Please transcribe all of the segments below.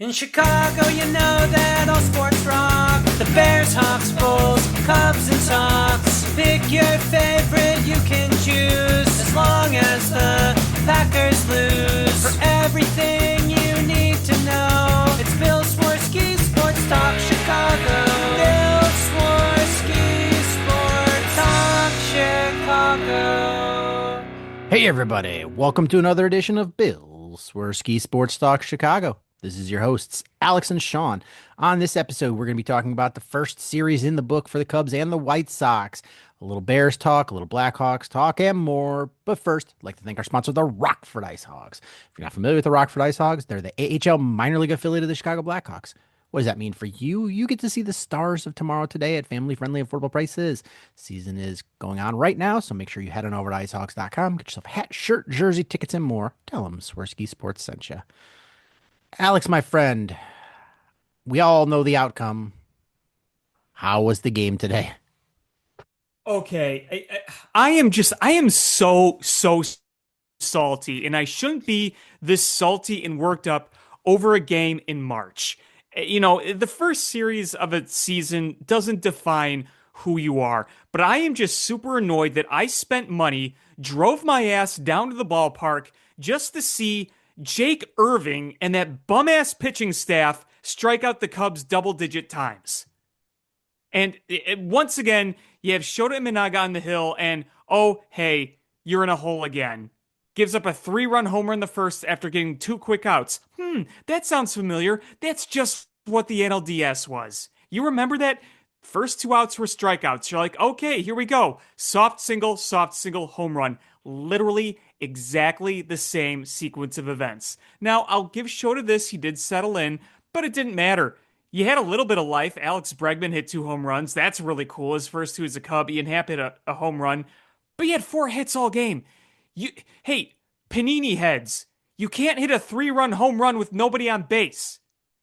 In Chicago, you know that all sports rock. The Bears, Hawks, Bulls, Cubs and Sox. Pick your favorite, you can choose. As long as the Packers lose. For everything you need to know, it's Bill Swerski Sports Talk Chicago. Bill Swerski Sports Talk Chicago. Hey everybody, welcome to another edition of Bill Swerski Sports Talk Chicago. This is your hosts, Alex and Sean. On this episode, we're going to be talking about the first series in the book for the Cubs and the White Sox. A little Bears talk, a little Blackhawks talk, and more. But first, I'd like to thank our sponsor, the Rockford Ice Hogs. If you're not familiar with the Rockford Ice Hogs, they're the AHL minor league affiliate of the Chicago Blackhawks. What does that mean for you? You get to see the stars of tomorrow today at family-friendly, affordable prices. Season is going on right now, so make sure you head on over to icehawks.com, get yourself a hat, shirt, jersey, tickets, and more. Tell them Swerski Sports sent you. Alex, my friend, we all know the outcome. How was the game today? Okay, I am so salty, and I shouldn't be this salty and worked up over a game in March. You know, the first series of a season doesn't define who you are, but I am just super annoyed that I spent money, drove my ass down to the ballpark just to see Jake Irving and that bum-ass pitching staff strike out the Cubs double-digit times. And once again, you have Shota Imanaga on the hill, and oh, hey, you're in a hole again. Gives up a 3-run homer in the first after getting 2 quick outs. That sounds familiar. That's just what the NLDS was. You remember that? First 2 outs were strikeouts. You're like, okay, here we go. Soft single, home run. Literally exactly the same sequence of events. Now, I'll give Shota this. He did settle in, but it didn't matter. You had a little bit of life. Alex Bregman hit 2 home runs. That's really cool. His first 2 as a Cub. Ian Happ hit a home run. But you had 4 hits all game. Hey, Panini heads, you can't hit a 3-run home run with nobody on base.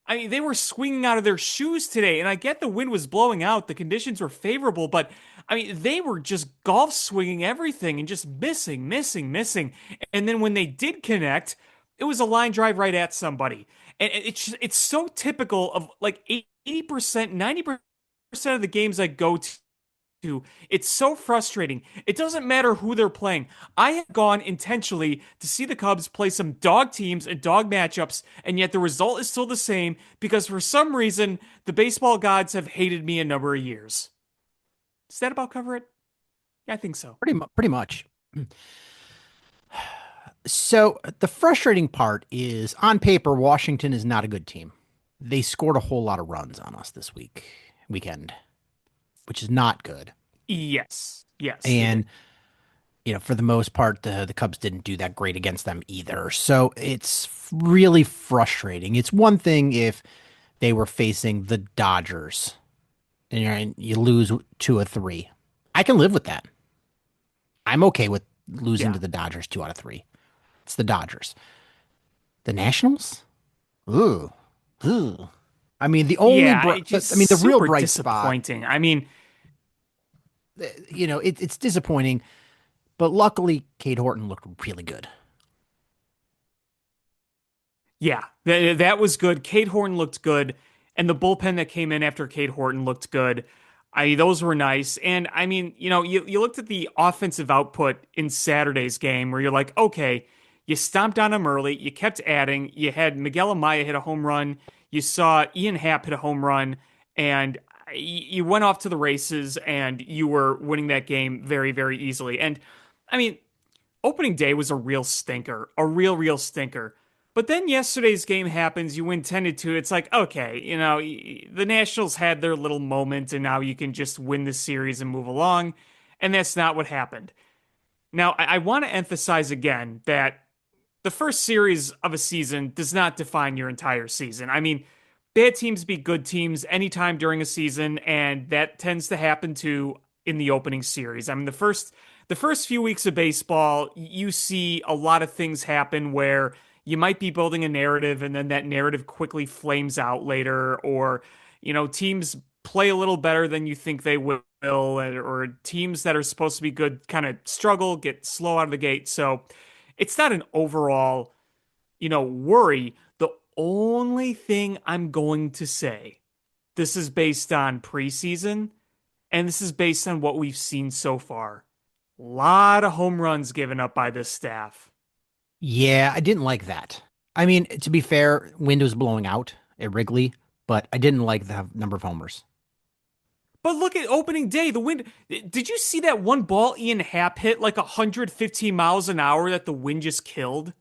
I mean, they were swinging out of their shoes today, and I get the wind was blowing out. The conditions were favorable, but I mean, they were just golf swinging everything and just missing. And then when they did connect, it was a line drive right at somebody. And it's so typical of like 80%, 90% of the games I go to. It's so frustrating. It doesn't matter who they're playing. I have gone intentionally to see the Cubs play some dog teams and dog matchups, and yet the result is still the same because for some reason, the baseball gods have hated me a number of years. Does that about cover it? Yeah, I think so. Pretty much. So the frustrating part is, on paper, Washington is not a good team. They scored a whole lot of runs on us this weekend, which is not good. Yes. And, you know, for the most part, the Cubs didn't do that great against them either. So it's really frustrating. It's one thing if they were facing the Dodgers and you lose 2 of 3. I can live with that. I'm okay with losing to the Dodgers 2 out of 3. It's the Dodgers. The Nationals? Ooh. I mean, the only the real bright disappointing. spot. I mean, you know, it's disappointing, but luckily Cade Horton looked really good. Yeah, that was good. Cade Horton looked good, and the bullpen that came in after Cade Horton looked good. Those were nice. And I mean, you know, you looked at the offensive output in Saturday's game where you're like, okay, you stomped on him early, you kept adding, you had Miguel Amaya hit a home run, you saw Ian Happ hit a home run, and you went off to the races and you were winning that game very, very easily. And I mean, opening day was a real stinker, a real stinker. But then yesterday's game happens, you win 10-2. It's like, okay, you know, the Nationals had their little moment and now you can just win the series and move along. And that's not what happened. Now, I want to emphasize again that the first series of a season does not define your entire season. I mean, bad teams beat good teams anytime during a season, and that tends to happen too in the opening series. I mean, the first few weeks of baseball, you see a lot of things happen where you might be building a narrative and then that narrative quickly flames out later, or, you know, teams play a little better than you think they will, or teams that are supposed to be good kind of struggle, get slow out of the gate. So it's not an overall, worry. The only thing I'm going to say, this is based on preseason, and this is based on what we've seen so far. A lot of home runs given up by this staff. Yeah, I didn't like that. I mean, to be fair, wind was blowing out at Wrigley, but I didn't like the number of homers. But look at opening day. The wind. Did you see that one ball Ian Happ hit like 115 miles an hour that the wind just killed?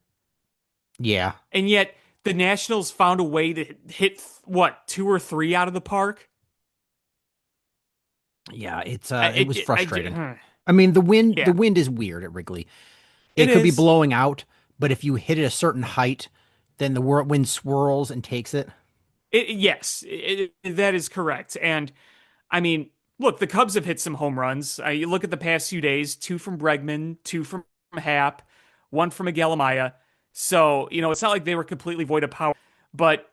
Yeah, And yet the Nationals found a way to hit what, two or three out of the park? yeah, it was It frustrating. I mean, the yeah, wind is weird at Wrigley. It it could be is. blowing out, but if you hit it a certain height, then the wind swirls and takes it. Yes, that is correct. And I mean, look, the Cubs have hit some home runs. You look at the past few days, two from Bregman, two from Happ, one from Miguel Amaya. So, it's not like they were completely void of power, but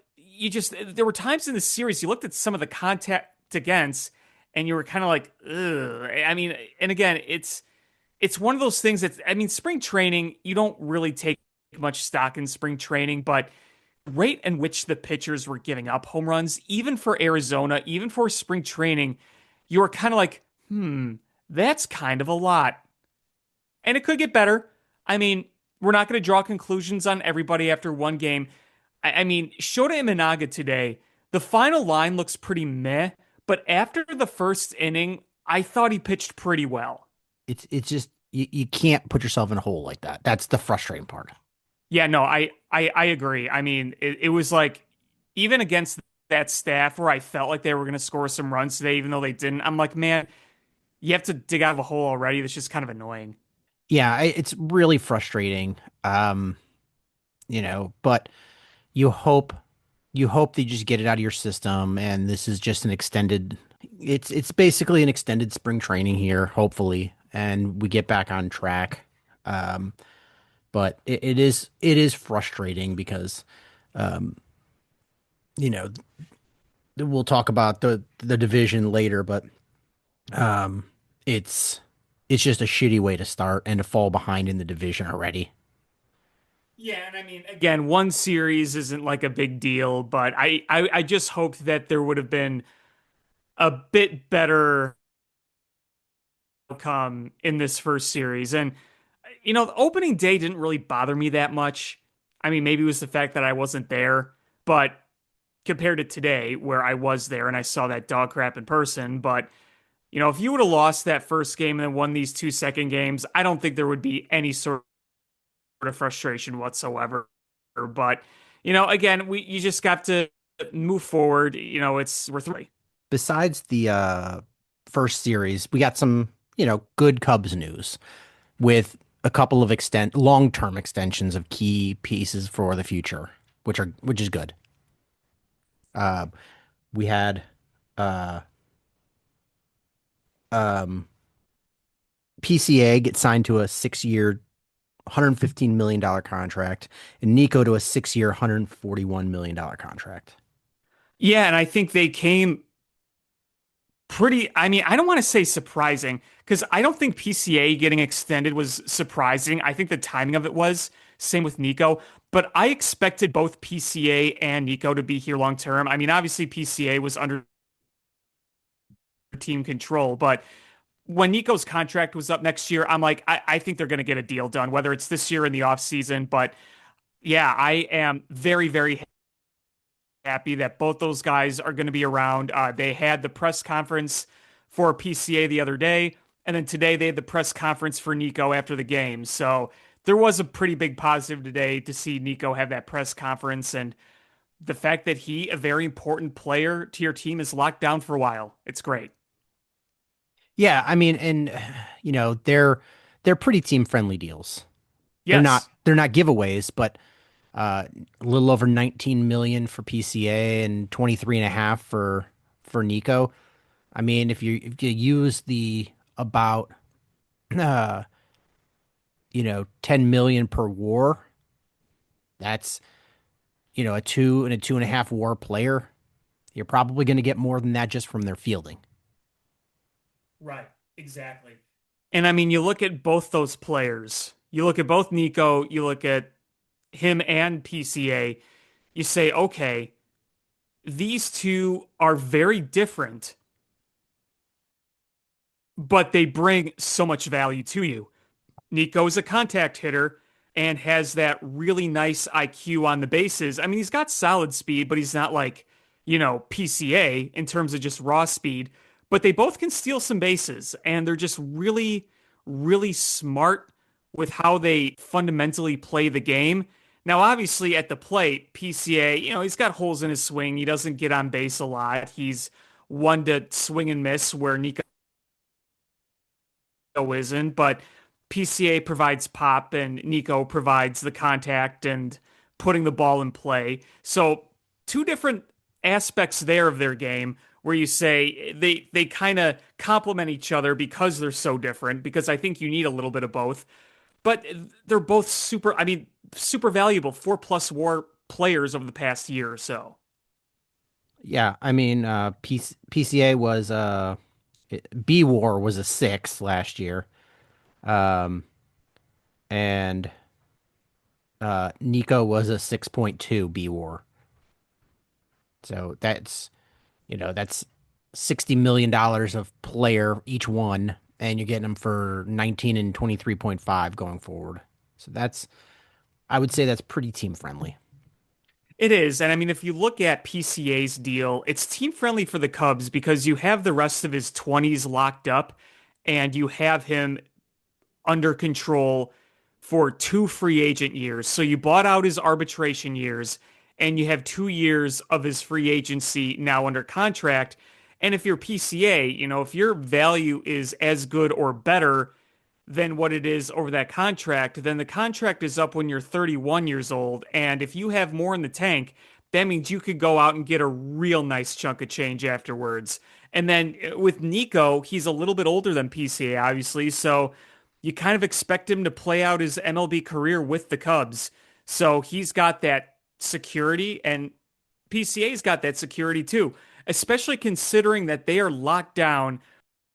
there were times in the series you looked at some of the contact against and you were kind of like, ugh. I mean, and again, it's one of those things that, I mean, spring training, you don't really take much stock in spring training, but rate in which the pitchers were giving up home runs, even for Arizona, even for spring training, you were kind of like, that's kind of a lot. And it could get better. I mean, we're not going to draw conclusions on everybody after one game. I mean, Shota Imanaga today, the final line looks pretty meh, but after the first inning, I thought he pitched pretty well. It's just you can't put yourself in a hole like that. That's the frustrating part. Yeah, no, I agree. I mean, it was like even against that staff where I felt like they were going to score some runs today, even though they didn't. I'm like, man, you have to dig out of a hole already. That's just kind of annoying. Yeah, it's really frustrating. But you hope you hope they just get it out of your system, and this is just an extended. It's basically an extended spring training here, hopefully, and we get back on track. Um, but it is frustrating because, um, you know, we'll talk about the division later, but um, it's it's just a shitty way to start and to fall behind in the division already. Yeah, and I mean, again, one series isn't like a big deal, but I just hoped that there would have been a bit better outcome in this first series. And the opening day didn't really bother me that much. I mean, maybe it was the fact that I wasn't there, but compared to today, where I was there and I saw that dog crap in person. But, if you would have lost that first game and then won these two second games, I don't think there would be any sort of frustration whatsoever. But, again, you just got to move forward. We're three. Besides the first series, we got some, good Cubs news with a couple of long-term extensions of key pieces for the future, which is good. Uh, we had uh, um, PCA get signed to a 6-year, $115 million contract, and Nico to a 6-year, $141 million contract. Yeah, and I think they came pretty, I mean, I don't want to say surprising because I don't think PCA getting extended was surprising. I think the timing of it was. Same with Nico. But I expected both PCA and Nico to be here long term. I mean, obviously, PCA was under team control, but when Nico's contract was up next year, I'm like, I think they're going to get a deal done, whether it's this year in the offseason. But yeah, I am very, very happy that both those guys are going to be around. They had the press conference for PCA the other day, and then today they had the press conference for Nico after the game. So there was a pretty big positive today to see Nico have that press conference, and the fact that a very important player to your team, is locked down for a while. It's great. Yeah, I mean, and they're pretty team friendly deals. They're not Yes. they're not giveaways, but a little over 19 million for PCA and 23 and a half for Nico. I mean, if you use the about uh 10 million per war, that's a 2 and a 2.5 war player. You're probably going to get more than that just from their fielding. Right, exactly. And I mean, you look at both those players. You look at both Nico, you look at him and PCA. you say, okay, these two are very different, but they bring so much value to you. Nico is a contact hitter and has that really nice IQ on the bases. I mean, he's got solid speed, but he's not like, PCA in terms of just raw speed. But they both can steal some bases, and they're just really, really smart with how they fundamentally play the game. Now, obviously, at the plate, PCA, he's got holes in his swing. He doesn't get on base a lot. He's one to swing and miss, where Nico isn't, but PCA provides pop and Nico provides the contact and putting the ball in play. So two different aspects there of their game where you say they kind of complement each other because they're so different, because I think you need a little bit of both. But they're both super valuable 4+ WAR players over the past year or so. Yeah, I mean, PCA was B War was a 6 last year. Um, and Nico was a 6.2 B War. So that's $60 million of player each one, and you're getting them for 19 and 23.5 going forward. So I would say that's pretty team friendly. It is. And I mean, if you look at PCA's deal, it's team friendly for the Cubs because you have the rest of his 20s locked up and you have him under control for 2 free agent years. So you bought out his arbitration years and you have 2 years of his free agency now under contract. And if you're PCA, if your value is as good or better than what it is over that contract, then the contract is up when you're 31 years old. And if you have more in the tank, that means you could go out and get a real nice chunk of change afterwards. And then with Nico, he's a little bit older than PCA, obviously. So you kind of expect him to play out his MLB career with the Cubs. So he's got that security, and PCA's got that security too, especially considering that they are locked down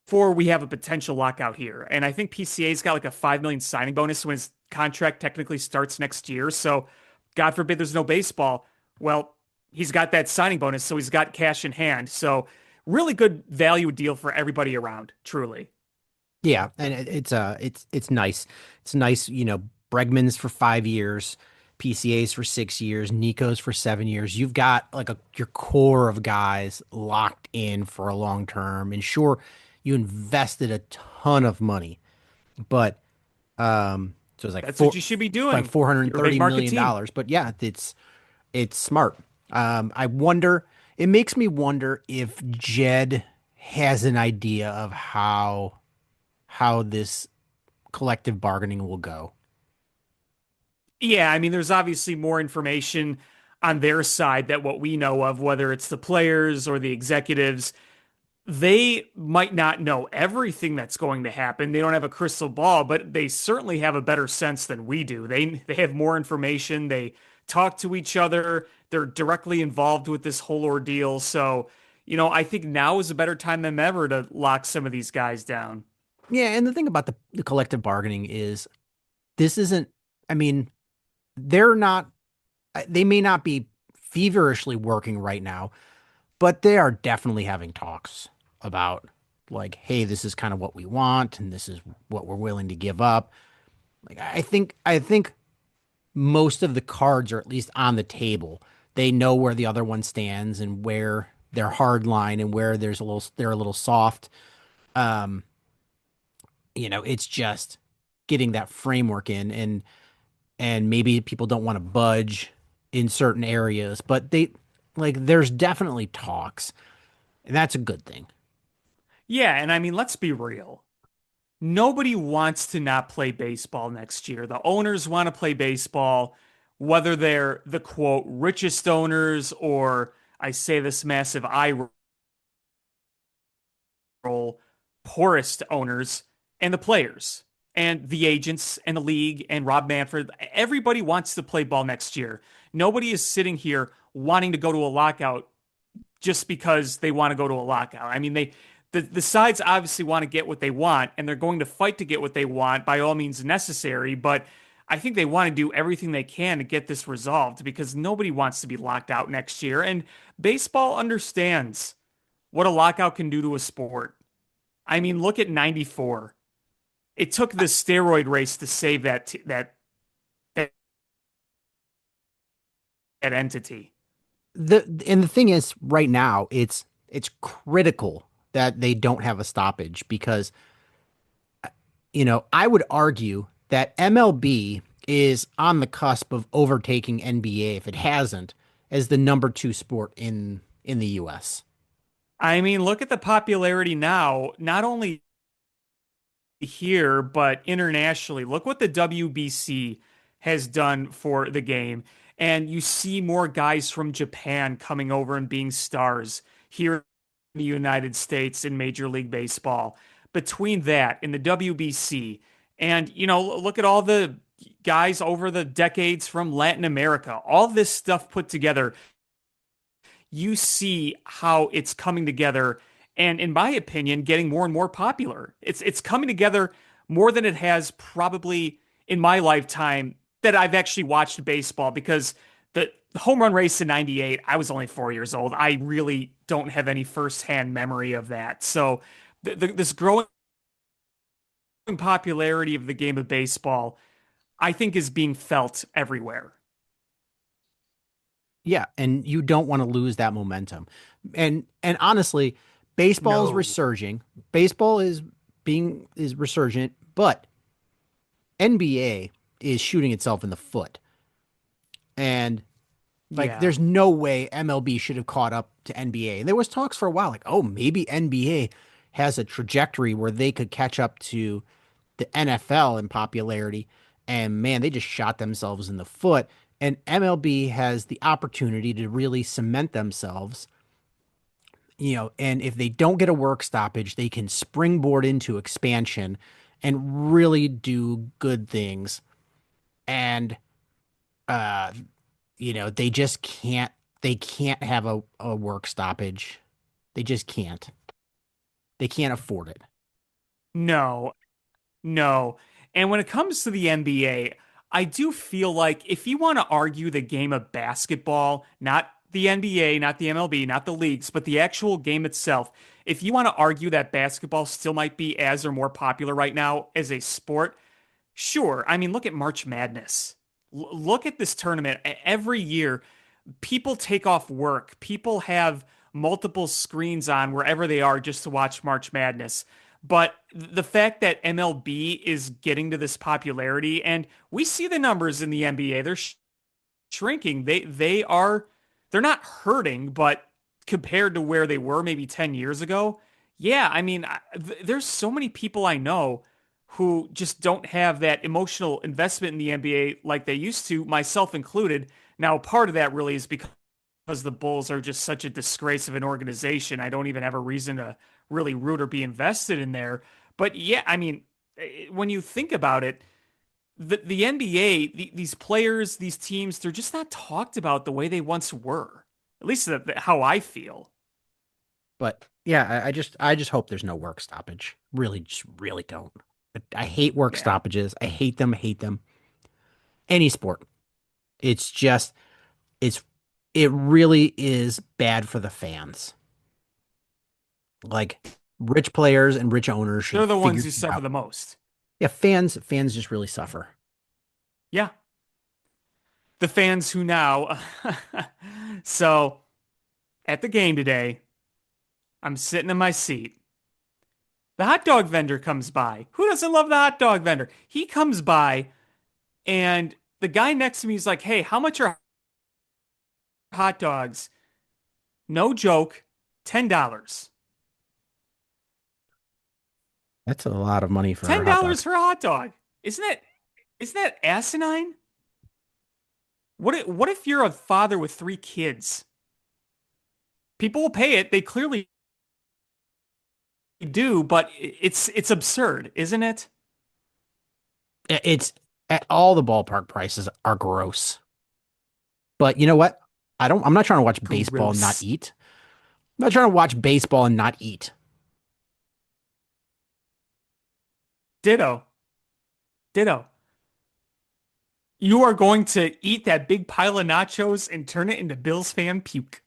before we have a potential lockout here. And I think PCA's got like a 5 million signing bonus when his contract technically starts next year. So God forbid there's no baseball. Well, he's got that signing bonus, so he's got cash in hand. So really good value deal for everybody around, truly. Yeah, and it's nice. It's nice, Bregman's for 5 years, PCA's for 6 years, Nico's for 7 years. You've got like your core of guys locked in for a long term. And sure, you invested a ton of money, but so it's That's what you should be like doing. four hundred You're a thirty big market million team. dollars. But yeah, it's smart. I wonder. It makes me wonder if Jed has an idea of how this collective bargaining will go. Yeah, I mean, there's obviously more information on their side that what we know of, whether it's the players or the executives. They might not know everything that's going to happen. They don't have a crystal ball, but they certainly have a better sense than we do. They have more information. They talk to each other. They're directly involved with this whole ordeal. So, I think now is a better time than ever to lock some of these guys down. Yeah, and the thing about the collective bargaining is this isn't. I mean, they're not. They may not be feverishly working right now, but they are definitely having talks about like, hey, this is kind of what we want, and this is what we're willing to give up. Like, I think most of the cards are at least on the table. They know where the other one stands and where they're hard line and where they're a little soft. Um, it's just getting that framework in, and maybe people don't want to budge in certain areas, but there's definitely talks, and that's a good thing. Yeah, and I mean, let's be real. Nobody wants to not play baseball next year. The owners want to play baseball, whether they're the quote richest owners or I say this massive eye roll, poorest owners and the players and the agents and the league and Rob Manfred. Everybody wants to play ball next year. Nobody is sitting here wanting to go to a lockout just because they want to go to a lockout. I mean, the sides obviously want to get what they want, and they're going to fight to get what they want by all means necessary. But I think they want to do everything they can to get this resolved because nobody wants to be locked out next year. And baseball understands what a lockout can do to a sport. I mean, look at 94. It took the steroid race to save that that entity. The thing is, right now, it's critical that they don't have a stoppage because, I would argue that MLB is on the cusp of overtaking NBA if it hasn't as the number two sport in the US. I mean, look at the popularity now, not only here, but internationally. Look what the WBC has done for the game. And you see more guys from Japan coming over and being stars here in the United States in Major League Baseball. Between that and the WBC, and look at all the guys over the decades from Latin America, all this stuff put together, you see how it's coming together and in my opinion getting more and more popular. It's coming together more than it has probably in my lifetime that I've actually watched baseball because the home run race in 98, I was only 4 years old. I really don't have any firsthand memory of that. So this growing popularity of the game of baseball, I think is being felt everywhere. Yeah, and you don't want to lose that momentum. And honestly, baseball is No. resurging. Baseball is resurgent, but NBA is shooting itself in the foot. And like Yeah. there's no way MLB should have caught up to NBA. And there was talks for a while like, "Oh, maybe NBA has a trajectory where they could catch up to the NFL in popularity." And man, they just shot themselves in the foot. And MLB has the opportunity to really cement themselves, and if they don't get a work stoppage, they can springboard into expansion and really do good things. And uh, they can't have a work stoppage. They just can't. They can't afford it. No. No. And when it comes to the NBA, I do feel like if you want to argue the game of basketball, not the NBA, not the MLB, not the leagues, but the actual game itself, if you want to argue that basketball still might be as or more popular right now as a sport, sure. I mean, look at March Madness. Look at this tournament. Every year, people take off work. People have multiple screens on wherever they are just to watch March Madness. But the fact that MLB is getting to this popularity, and we see the numbers in the NBA, they're shrinking. They're not hurting, but compared to where they were maybe 10 years ago, yeah, I mean, there's so many people I know who just don't have that emotional investment in the NBA like they used to, myself included. Now, part of that really is because the Bulls are just such a disgrace of an organization. I don't even have a reason to really root or be invested in there. But yeah, I mean, when you think about it, the NBA, these players, these teams, they're just not talked about the way they once were. At least how I feel. But yeah, I just hope there's no work stoppage. Really, just really don't. I hate work Yeah. stoppages. I hate them. Hate them. Any sport. It's just it's it really is bad for the fans. Like rich players and rich owners should They're the figure ones who it suffer out. the most. Yeah, fans just really suffer. Yeah. The fans who now. So at the game today, I'm sitting in my seat. The hot dog vendor comes by. Who doesn't love the hot dog vendor? He comes by, and the guy next to me is like, "Hey, how much are hot dogs?" No joke, $10. That's a lot of money for Ten a hot dollars dog. for a hot dog. Isn't that asinine? What if you're a father with three kids? People will pay it. They clearly do, but it's absurd, isn't it? It's all the ballpark prices are gross. But you know what? I'm not trying to watch baseball and not Gross. eat. I'm not trying to watch baseball and not eat. Ditto. Ditto. You are going to eat that big pile of nachos and turn it into Bills fan puke.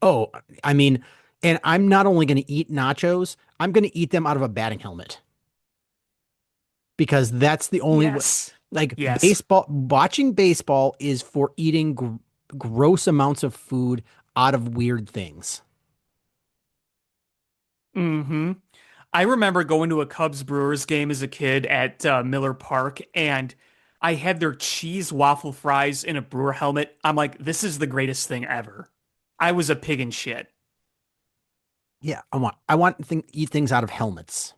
Oh, I mean, and I'm not only going to eat nachos, I'm going to eat them out of a batting helmet because that's the only way. Yes. Like Yes. baseball, watching baseball is for eating gross amounts of food out of weird things. Hmm. I remember going to a Cubs Brewers game as a kid at Miller Park, and I had their cheese waffle fries in a brewer helmet. I'm like, this is the greatest thing ever. I was a pig in shit. Yeah, I want eat things out of helmets.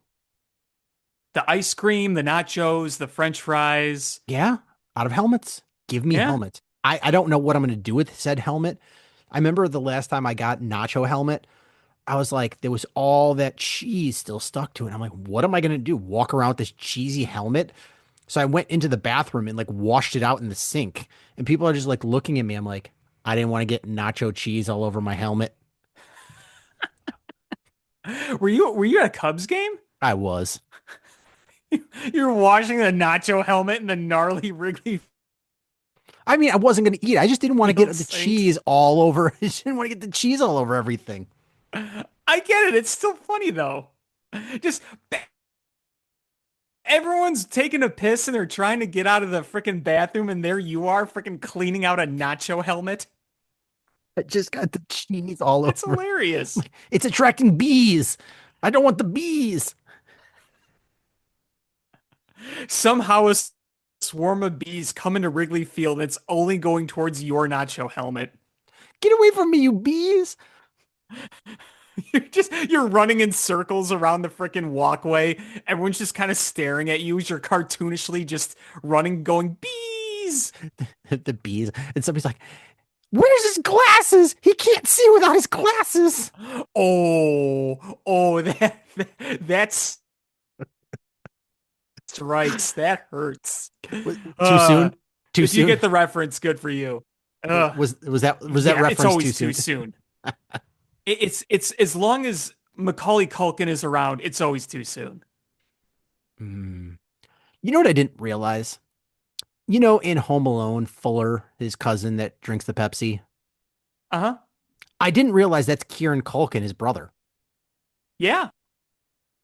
The ice cream, the nachos, the French fries. Yeah, out of helmets. Give me Yeah. helmets. I don't know what I'm going to do with said helmet. I remember the last time I got nacho helmet, I was like, there was all that cheese still stuck to it. I'm like, what am I going to do? Walk around with this cheesy helmet? So I went into the bathroom and like washed it out in the sink. And people are just like looking at me. I'm like, I didn't want to get nacho cheese all over my helmet. Were you at a Cubs game? I was. You're washing the nacho helmet in the gnarly Wrigley I mean, I wasn't going to eat. I just didn't want to Field get the sink. cheese all over. I just didn't want to get the cheese all over everything. I get it. It's still funny though. Just everyone's taking a piss and they're trying to get out of the freaking bathroom, and there you are, freaking cleaning out a nacho helmet. I just got the cheese all It's over. hilarious. It's attracting bees. I don't want the bees. Somehow a swarm of bees come into Wrigley Field and it's only going towards your nacho helmet. Get away from me, you bees. You're running in circles around the freaking walkway. Everyone's just kind of staring at you as you're cartoonishly just running, going, bees. The bees. And somebody's like, where's his glasses? He can't see without his glasses. Oh, that's strikes. That hurts. Too Uh, soon? Too if you soon? get the reference, good for you. Uh, Was that yeah, it's reference too always too soon? soon. It's as long as Macaulay Culkin is around, it's always too soon. Hmm. You know what I didn't realize? You know, in Home Alone, Fuller, his cousin that drinks the Pepsi. Uh-huh. I didn't realize that's Kieran Culkin, his brother. Yeah.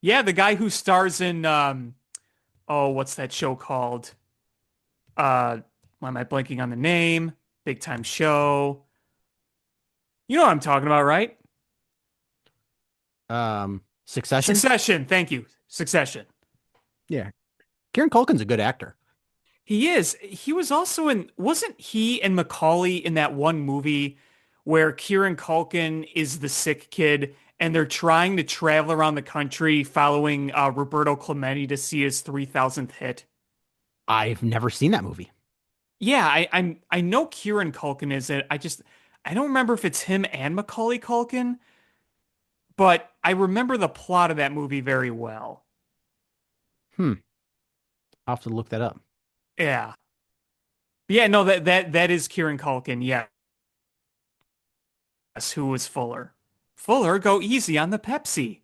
Yeah, the guy who stars in oh, what's that show called? Why am I blanking on the name? Big time show. You know what I'm talking about, right? Succession? Succession. Thank you. Succession. Yeah. Kieran Culkin's a good actor. He is. He was also in, wasn't he and Macaulay in that one movie where Kieran Culkin is the sick kid and they're trying to travel around the country following Roberto Clemente to see his 3,000th hit? I've never seen that movie. Yeah, I know Kieran Culkin is it. I don't remember if it's him and Macaulay Culkin, but I remember the plot of that movie very well. Hmm. I'll have to look that up. Yeah. Yeah, no, that is Kieran Culkin. Yes, who was Fuller? Fuller, go easy on the Pepsi.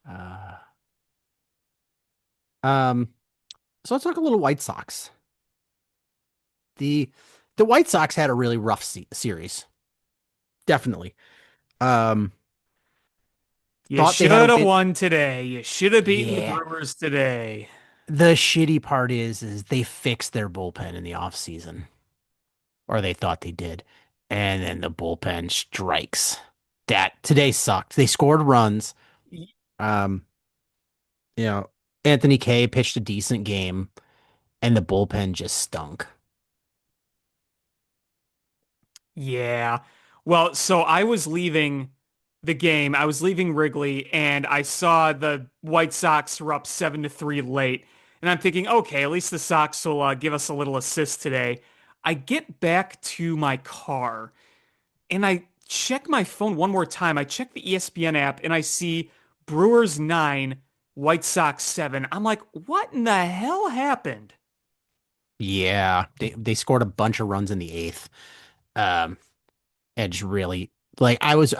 Uh, um, so let's talk a little White Sox. The the White Sox had a really rough series. Definitely. Um, You thought they should had a have win. won today. You should have beaten the Yeah. Brewers today. The shitty part is they fixed their bullpen in the offseason, or they thought they did. And then the bullpen strikes. That today sucked. They scored runs. Um, you know, Anthony Kay pitched a decent game, and the bullpen just stunk. Yeah. Well, so I was leaving the game. I was leaving Wrigley and I saw the White Sox were up 7-3 late. And I'm thinking, okay, at least the Sox will give us a little assist today. I get back to my car and I check my phone one more time. I check the ESPN app and I see Brewers 9, White Sox 7. I'm like, what in the hell happened? Yeah, they scored a bunch of runs in the eighth. Um, and just really like I was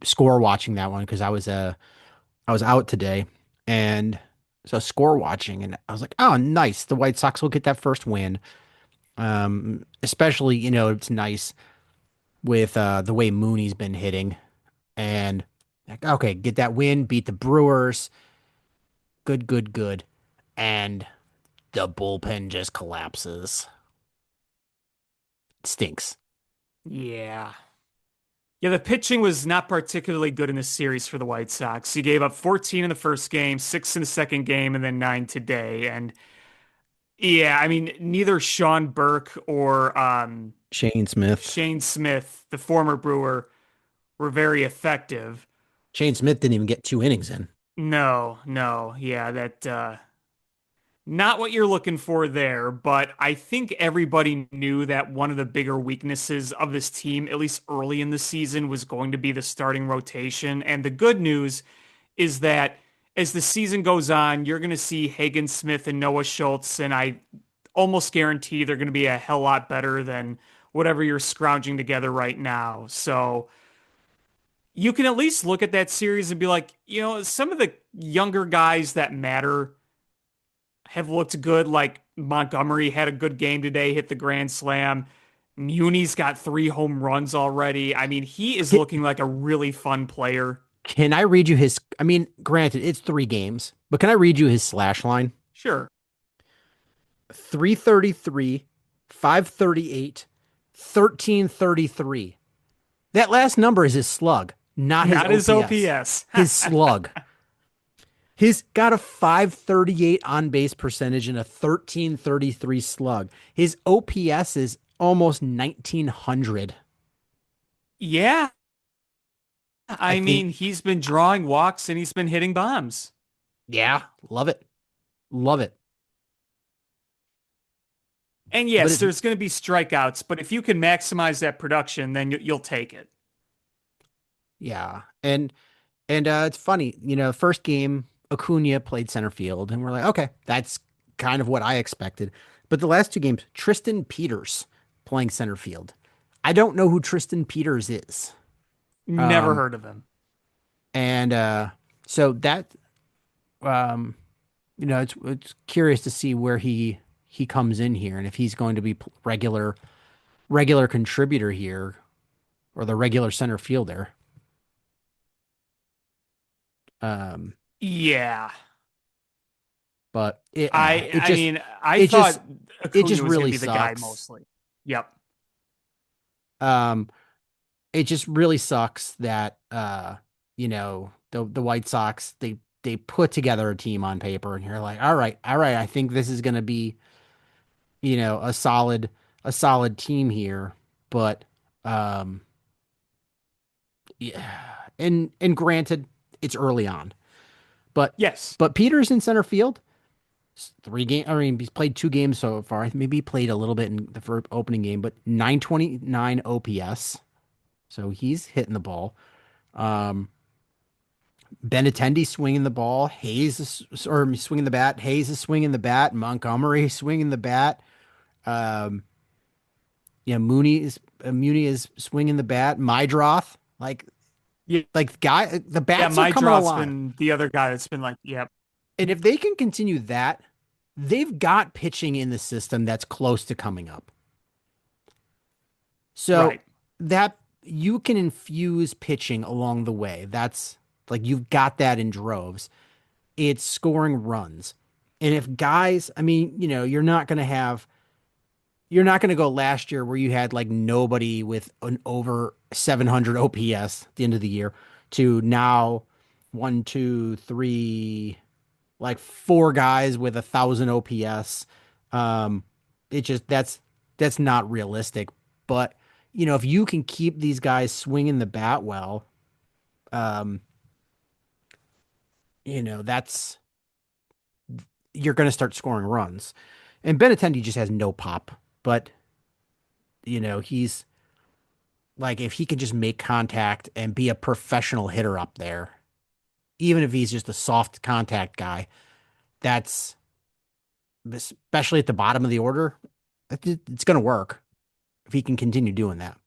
score watching that one because I was out today, and So score watching, and I was like, oh, nice. The White Sox will get that first win. Especially, it's nice with the way Mooney's been hitting. And like, okay, get that win, beat the Brewers. Good, good, good. And the bullpen just collapses. It stinks. Yeah. Yeah, the pitching was not particularly good in this series for the White Sox. He gave up 14 in the first game, 6 in the second game, and then 9 today. And yeah, I mean, neither Sean Burke or Shane Smith. Shane Smith, the former Brewer, were very effective. Shane Smith didn't even get 2 innings in. No, no, yeah, that not what you're looking for there, but I think everybody knew that one of the bigger weaknesses of this team, at least early in the season, was going to be the starting rotation. And the good news is that as the season goes on, you're going to see Hagen Smith and Noah Schultz, and I almost guarantee they're going to be a hell lot better than whatever you're scrounging together right now. So you can at least look at that series and be like, some of the younger guys that matter have looked good. Like Montgomery had a good game today, hit the grand slam. Muni's got 3 home runs already. I mean, he is Can, looking like a really fun player. can I read you his? I mean, granted, it's 3 games, but can I read you his slash line? Sure. 333, 538, 1333. That last number is his slug, not his Not his OPS. OPS. His slug. He's got a 538 on base percentage and a 1333 slug. His OPS is almost 1900. Yeah. I I think, mean, he's been drawing walks and he's been hitting bombs. yeah, love it. Love it. And But yes, it's, there's going to be strikeouts, but if you can maximize that production, then you'll take it. yeah. And it's funny, first game, Acuna played center field, and we're like, okay, that's kind of what I expected. But the last 2 games, Tristan Peters playing center field. I don't know who Tristan Peters is. Never Um, heard of him. and so that um, it's curious to see where he comes in here and if he's going to be regular contributor here or the regular center fielder. Um, Yeah. but I it I just mean, I it just thought it Acuna just was going to really be the guy sucks. mostly. Yep. Um, it just really sucks that the White Sox they put together a team on paper and you're like, all right, I think this is gonna be, a solid team here. But yeah, and granted, it's early on. But Yes. but Peters in center field, 3 game. I mean, he's played 2 games so far. Maybe he played a little bit in the first opening game, but 929 OPS. So he's hitting the ball. Um, Benintendi swinging the ball. Or swinging the bat. Hayes is swinging the bat. Montgomery swinging the bat. Um, Mooney is swinging the bat. Mydroth, like Yeah, the yeah, bats are my coming draw's alive. been the other guy that's been like, yep. And if they can continue that, they've got pitching in the system that's close to coming up. So Right. that you can infuse pitching along the way. That's like you've got that in droves. It's scoring runs. And if guys, I mean, you're not going to go last year where you had like nobody with an over 700 OPS at the end of the year to now one, two, three, like 4 guys with 1,000 OPS. Um, it just that's not realistic. But if you can keep these guys swinging the bat well, um, that's you're going to start scoring runs. And Benintendi just has no pop, but he's like if he can just make contact and be a professional hitter up there, even if he's just a soft contact guy, that's especially at the bottom of the order, it's going to work if he can continue doing that.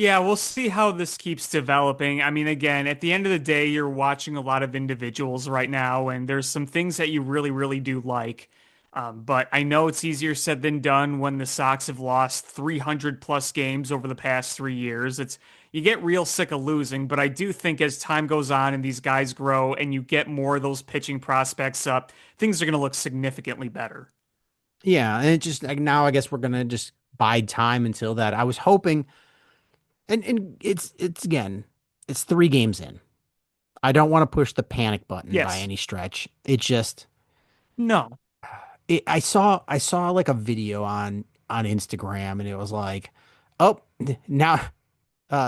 Yeah, we'll see how this keeps developing. I mean, again, at the end of the day, you're watching a lot of individuals right now, and there's some things that you really, really do like. But I know it's easier said than done when the Sox have lost 300 plus games over the past 3 years. It's you get real sick of losing, but I do think as time goes on and these guys grow and you get more of those pitching prospects up, things are going to look significantly better. Yeah, and it just like now I guess we're gonna just bide time until that. I was hoping, and it's again, it's 3 games in. I don't want to push the panic button by Yes. any stretch. It just No. I saw like a video on Instagram and it was like, oh, now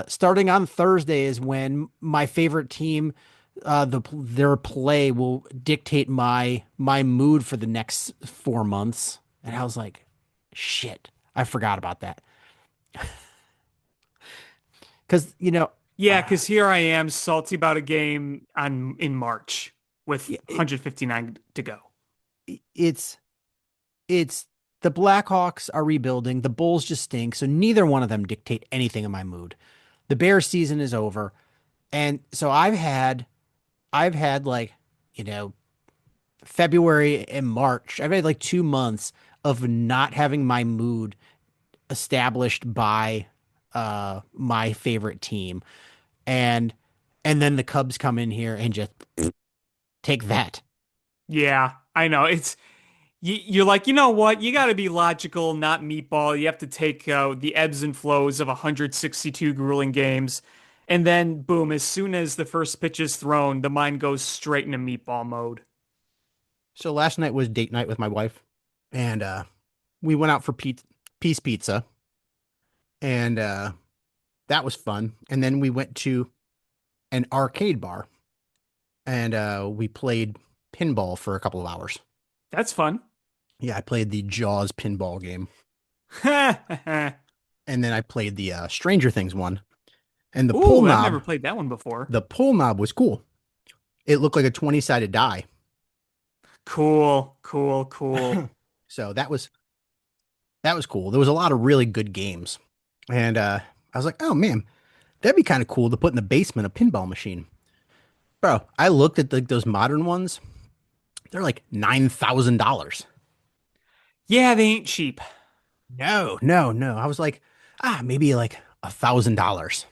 starting on Thursday is when my favorite team their play will dictate my mood for the next 4 months. And I was like, shit, I forgot about that. Because Yeah, because here I am salty about a game on in March with it, it, 159 to go. it's it's the Blackhawks are rebuilding. The Bulls just stink, so neither one of them dictate anything in my mood. The Bears season is over, and so I've had like you know February and March. I've had like 2 months of not having my mood established by my favorite team, and and then the Cubs come in here and just take that. Yeah, I know. You're like, you know what? You got to be logical, not meatball. You have to take the ebbs and flows of 162 grueling games. And then, boom, as soon as the first pitch is thrown, the mind goes straight into meatball mode. So last night was date night with my wife, and we went out for piece pizza, and that was fun. And then we went to an arcade bar, and we played pinball for a couple of hours. That's fun. Yeah, I played the Jaws pinball game, and then I played the Stranger Things one. And Ooh, I've never played that one before. the pull knob was cool. It looked like a 20-sided die. Cool, cool, cool. So that was cool. There was a lot of really good games. And I was like, oh man, that'd be kind of cool to put in the basement a pinball machine. Bro, I looked at those modern ones. They're like $9,000. Yeah, they ain't cheap. No, no, no. I was like, maybe like $1,000.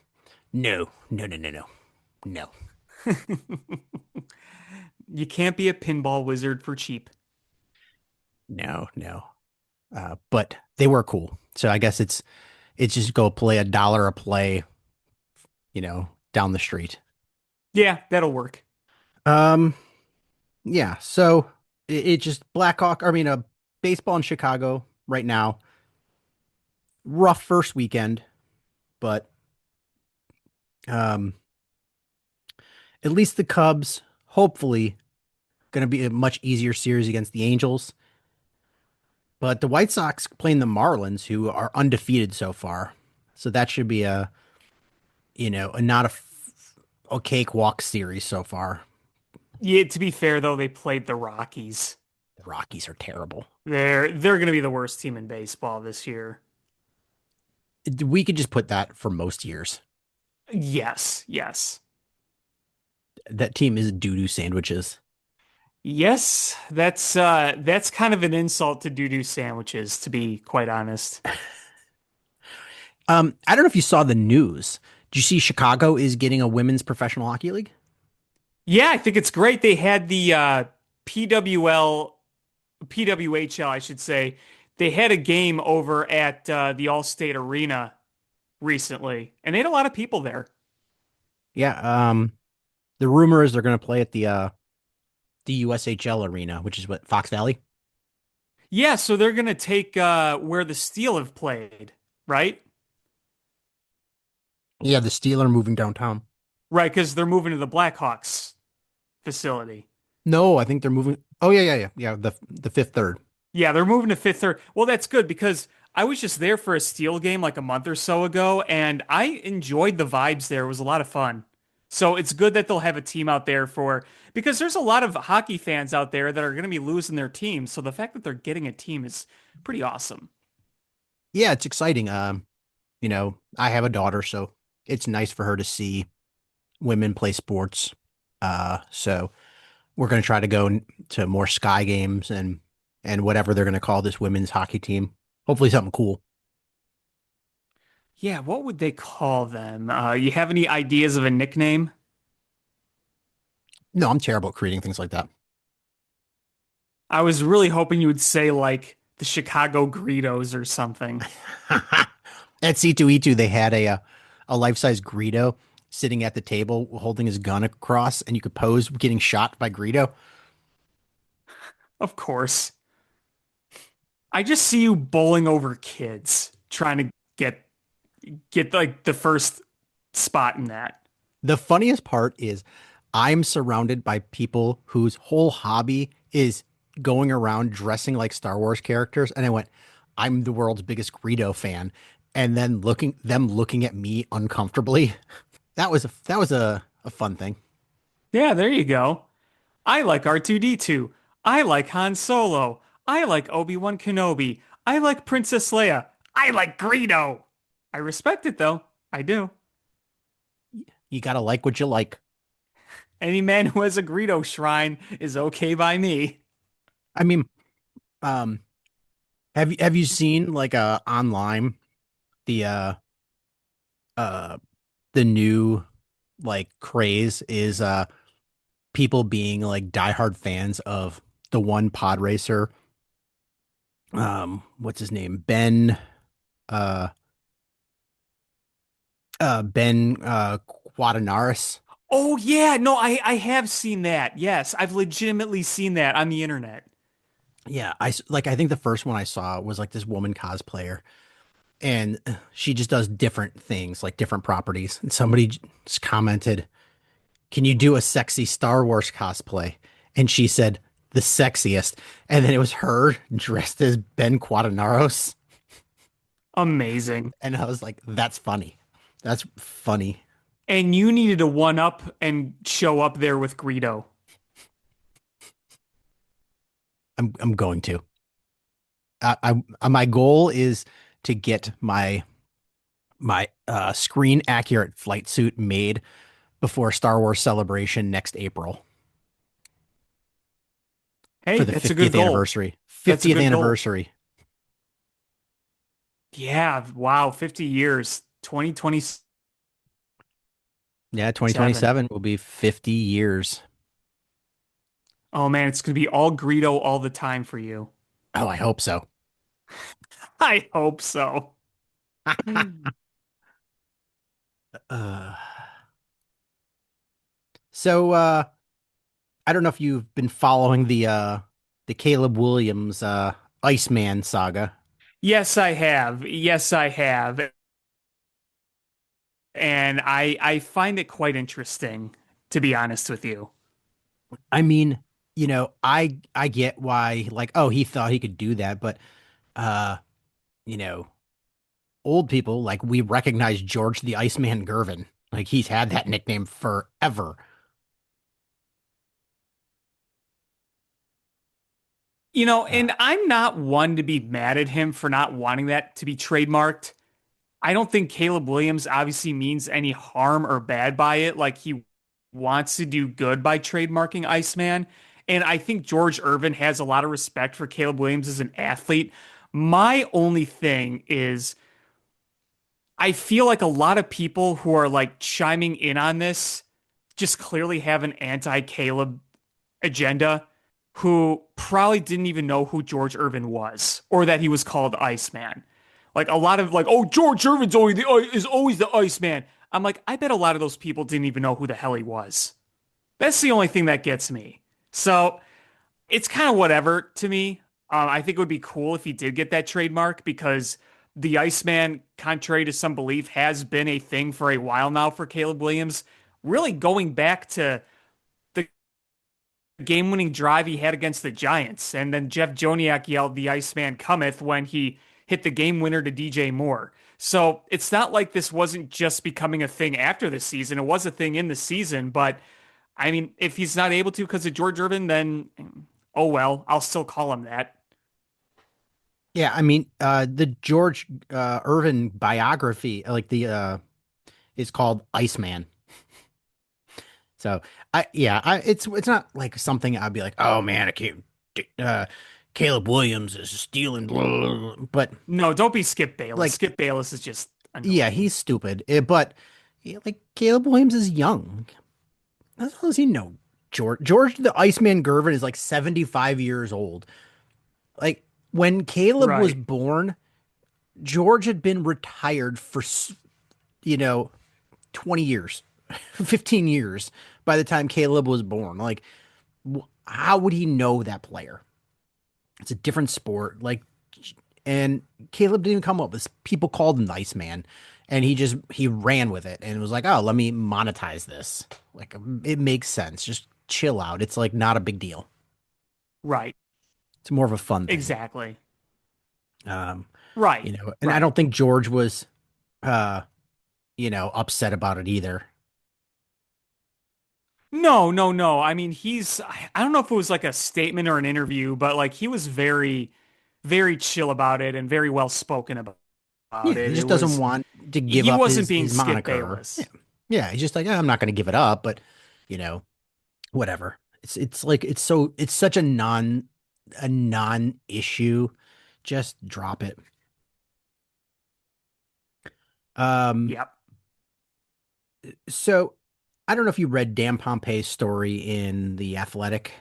No, no, no, no, no, no, You can't be a pinball wizard for cheap. no, no. But they were cool. So I guess it's just go play $1 a play, down the street. Yeah, that'll work. Um, yeah. So it just baseball in Chicago right now. Rough first weekend, but um, at least the Cubs, hopefully, going to be a much easier series against the Angels. But the White Sox playing the Marlins, who are undefeated so far, so that should be a not a cakewalk series so far. Yeah, to be fair though, they played the Rockies. The Rockies are terrible. They're going to be the worst team in baseball this year. We could just put that for most years. Yes, yes. That team is doo-doo sandwiches. Yes, that's kind of an insult to doo-doo sandwiches, to be quite honest. I don't know if you saw the news. Did you see Chicago is getting a women's professional hockey league? Yeah, I think it's great. They had the PWL, PWHL, I should say. They had a game over at the Allstate Arena recently, and they had a lot of people there. Yeah. The rumor is they're going to play at the USHL arena, which is what Fox Valley. Yeah, so they're gonna take where the Steel have played, right? Yeah, the Steel are moving downtown. Right, because they're moving to the Blackhawks facility. No, I think they're moving. Oh yeah, yeah, yeah, yeah. The fifth third. Yeah, they're moving to Fifth Third. Well, that's good because I was just there for a Steel game like a month or so ago, and I enjoyed the vibes there. It was a lot of fun. So it's good that they'll have a team out there for because there's a lot of hockey fans out there that are going to be losing their team. So the fact that they're getting a team is pretty awesome. Yeah, it's exciting. I have a daughter, so it's nice for her to see women play sports. So we're going to try to go to more Sky games and whatever they're going to call this women's hockey team. Hopefully something cool. Yeah, what would they call them? You have any ideas of a nickname? No, I'm terrible at creating things like that. I was really hoping you would say like the Chicago Greedos or something. At C2E2, they had a life-size Greedo sitting at the table holding his gun across, and you could pose getting shot by Greedo. Of course. I just see you bowling over kids trying to get get like the first spot in that. The funniest part is I'm surrounded by people whose whole hobby is going around dressing like Star Wars characters. And I went, I'm the world's biggest Greedo fan. And then looking at me uncomfortably. That was a fun thing. Yeah, there you go. I like R2D2. I like Han Solo. I like Obi-Wan Kenobi. I like Princess Leia. I like Greedo. I respect it though. I do. You gotta like what you like. Any man who has a Greedo shrine is okay by me. I mean, um, have you seen like online the uh the new like craze is people being like diehard fans of the one pod racer. What's his name? Uh, Ben Quaternaris. Oh yeah, no, I have seen that. Yes, I've legitimately seen that on the internet. Yeah, I think the first one I saw was like this woman cosplayer, and she just does different things, like different properties. And somebody just commented, "Can you do a sexy Star Wars cosplay?" And she said, "The sexiest." And then it was her dressed as Ben Quaternaros. Amazing. And I was like, that's funny. That's funny. And you needed to one up and show up there with Greedo. I'm going to. My goal is to get my screen accurate flight suit made before Star Wars Celebration next April Hey, for the that's a good 50th goal. anniversary. That's a 50th good goal. anniversary. Yeah, wow, 50 years, 2027. Yeah, 2027 will be 50 years. Oh man, it's gonna be all Greedo all the time for you. Oh, I hope so. I hope so. Uh, so I don't know if you've been following the Caleb Williams Iceman saga. Yes, I have. Yes, I have. And I find it quite interesting, to be honest with you. I mean, I get why, like, oh, he thought he could do that, but uh, you know, old people like we recognize George the Iceman Gervin. Like he's had that nickname forever. Uh, And I'm not one to be mad at him for not wanting that to be trademarked. I don't think Caleb Williams obviously means any harm or bad by it. Like he wants to do good by trademarking Iceman. And I think George Irvin has a lot of respect for Caleb Williams as an athlete. My only thing is I feel like a lot of people who are like chiming in on this just clearly have an anti-Caleb agenda who probably didn't even know who George Irvin was or that he was called Iceman. Like a lot of like, oh, George Irvin's is always the Iceman. I'm like, I bet a lot of those people didn't even know who the hell he was. That's the only thing that gets me. So it's kind of whatever to me. I think it would be cool if he did get that trademark because the Iceman, contrary to some belief, has been a thing for a while now for Caleb Williams. Really going back to the game-winning drive he had against the Giants, and then Jeff Joniak yelled, "The Iceman cometh," when he hit the game winner to DJ Moore. So it's not like this wasn't just becoming a thing after the season. It was a thing in the season, but I mean, if he's not able to because of George Irvin, then oh well, I'll still call him that. Yeah, I mean, the George Irvin biography, like the is called Iceman. So it's not like something I'd be like, oh man, I can't. Caleb Williams is stealing, blah, blah, blah. But No, don't be Skip Bayless. like, Skip Bayless is just yeah, annoying. he's stupid. But yeah, like Caleb Williams is young. How the hell does he know? George the Iceman Gervin is like 75 years old. Like when Caleb was Right. born, George had been retired for you know 20 years, 15 years by the time Caleb was born. Like, how would he know that player? It's a different sport. Like, and Caleb didn't even come up with this. People called him the Iceman, and he ran with it and was like, oh, let me monetize this. Like, it makes sense. Just chill out. It's like not a big deal. Right. It's more of a fun thing. Exactly. Um, Right. and I Right. don't think George was, uh, upset about it either. No, no, no. I mean, I don't know if it was like a statement or an interview, but like he was very, very chill about it and very well spoken about Yeah, he it. It just doesn't was, want to give he up wasn't his being his Skip moniker. Yeah, Bayless. yeah. He's just like, "Eh, I'm not going to give it up, but you know, whatever. It's like it's such a non-issue. Just drop it. Um, Yep. so I don't know if you read Dan Pompeii's story in The Athletic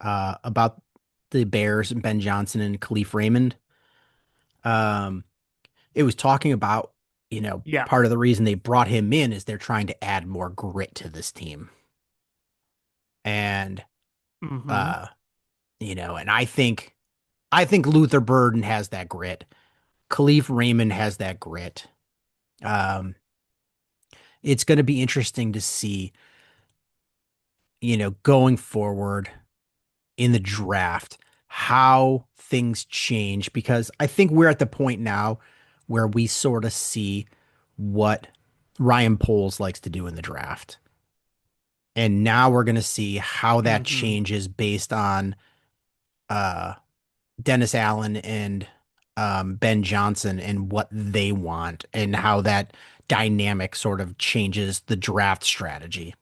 about the Bears and Ben Johnson and Khalif Raymond. Um, it was talking about, Yeah. part of the reason they brought him in is they're trying to add more grit to this team. And Hmm. uh, and I think Luther Burden has that grit. Khalif Raymond has that grit. Um, it's going to be interesting to see, going forward in the draft, how things change because I think we're at the point now where we sort of see what Ryan Poles likes to do in the draft. And now we're going to see how that Hmm. changes based on uh, Dennis Allen and Ben Johnson and what they want and how that dynamic sort of changes the draft strategy.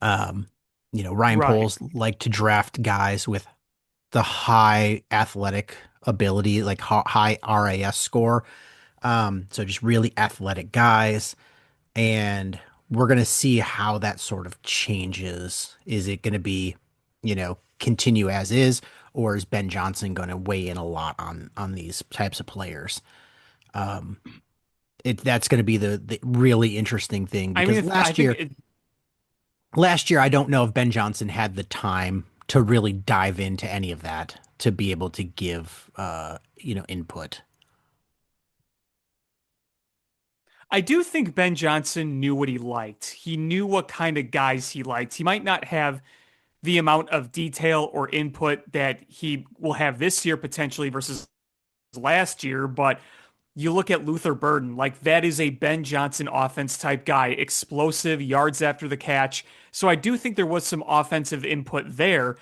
Um, Ryan Right. Poles like to draft guys with the high athletic ability, like high RAS score. So just really athletic guys. And we're going to see how that sort of changes. Is it going to be, continue as is, or is Ben Johnson going to weigh in a lot on these types of players? Um, that's going to be the really interesting thing I mean, because I think it, last year I don't know if Ben Johnson had the time to really dive into any of that to be able to give input. I do think Ben Johnson knew what he liked. He knew what kind of guys he liked. He might not have the amount of detail or input that he will have this year potentially versus last year, but you look at Luther Burden, like that is a Ben Johnson offense type guy, explosive yards after the catch. So I do think there was some offensive input there.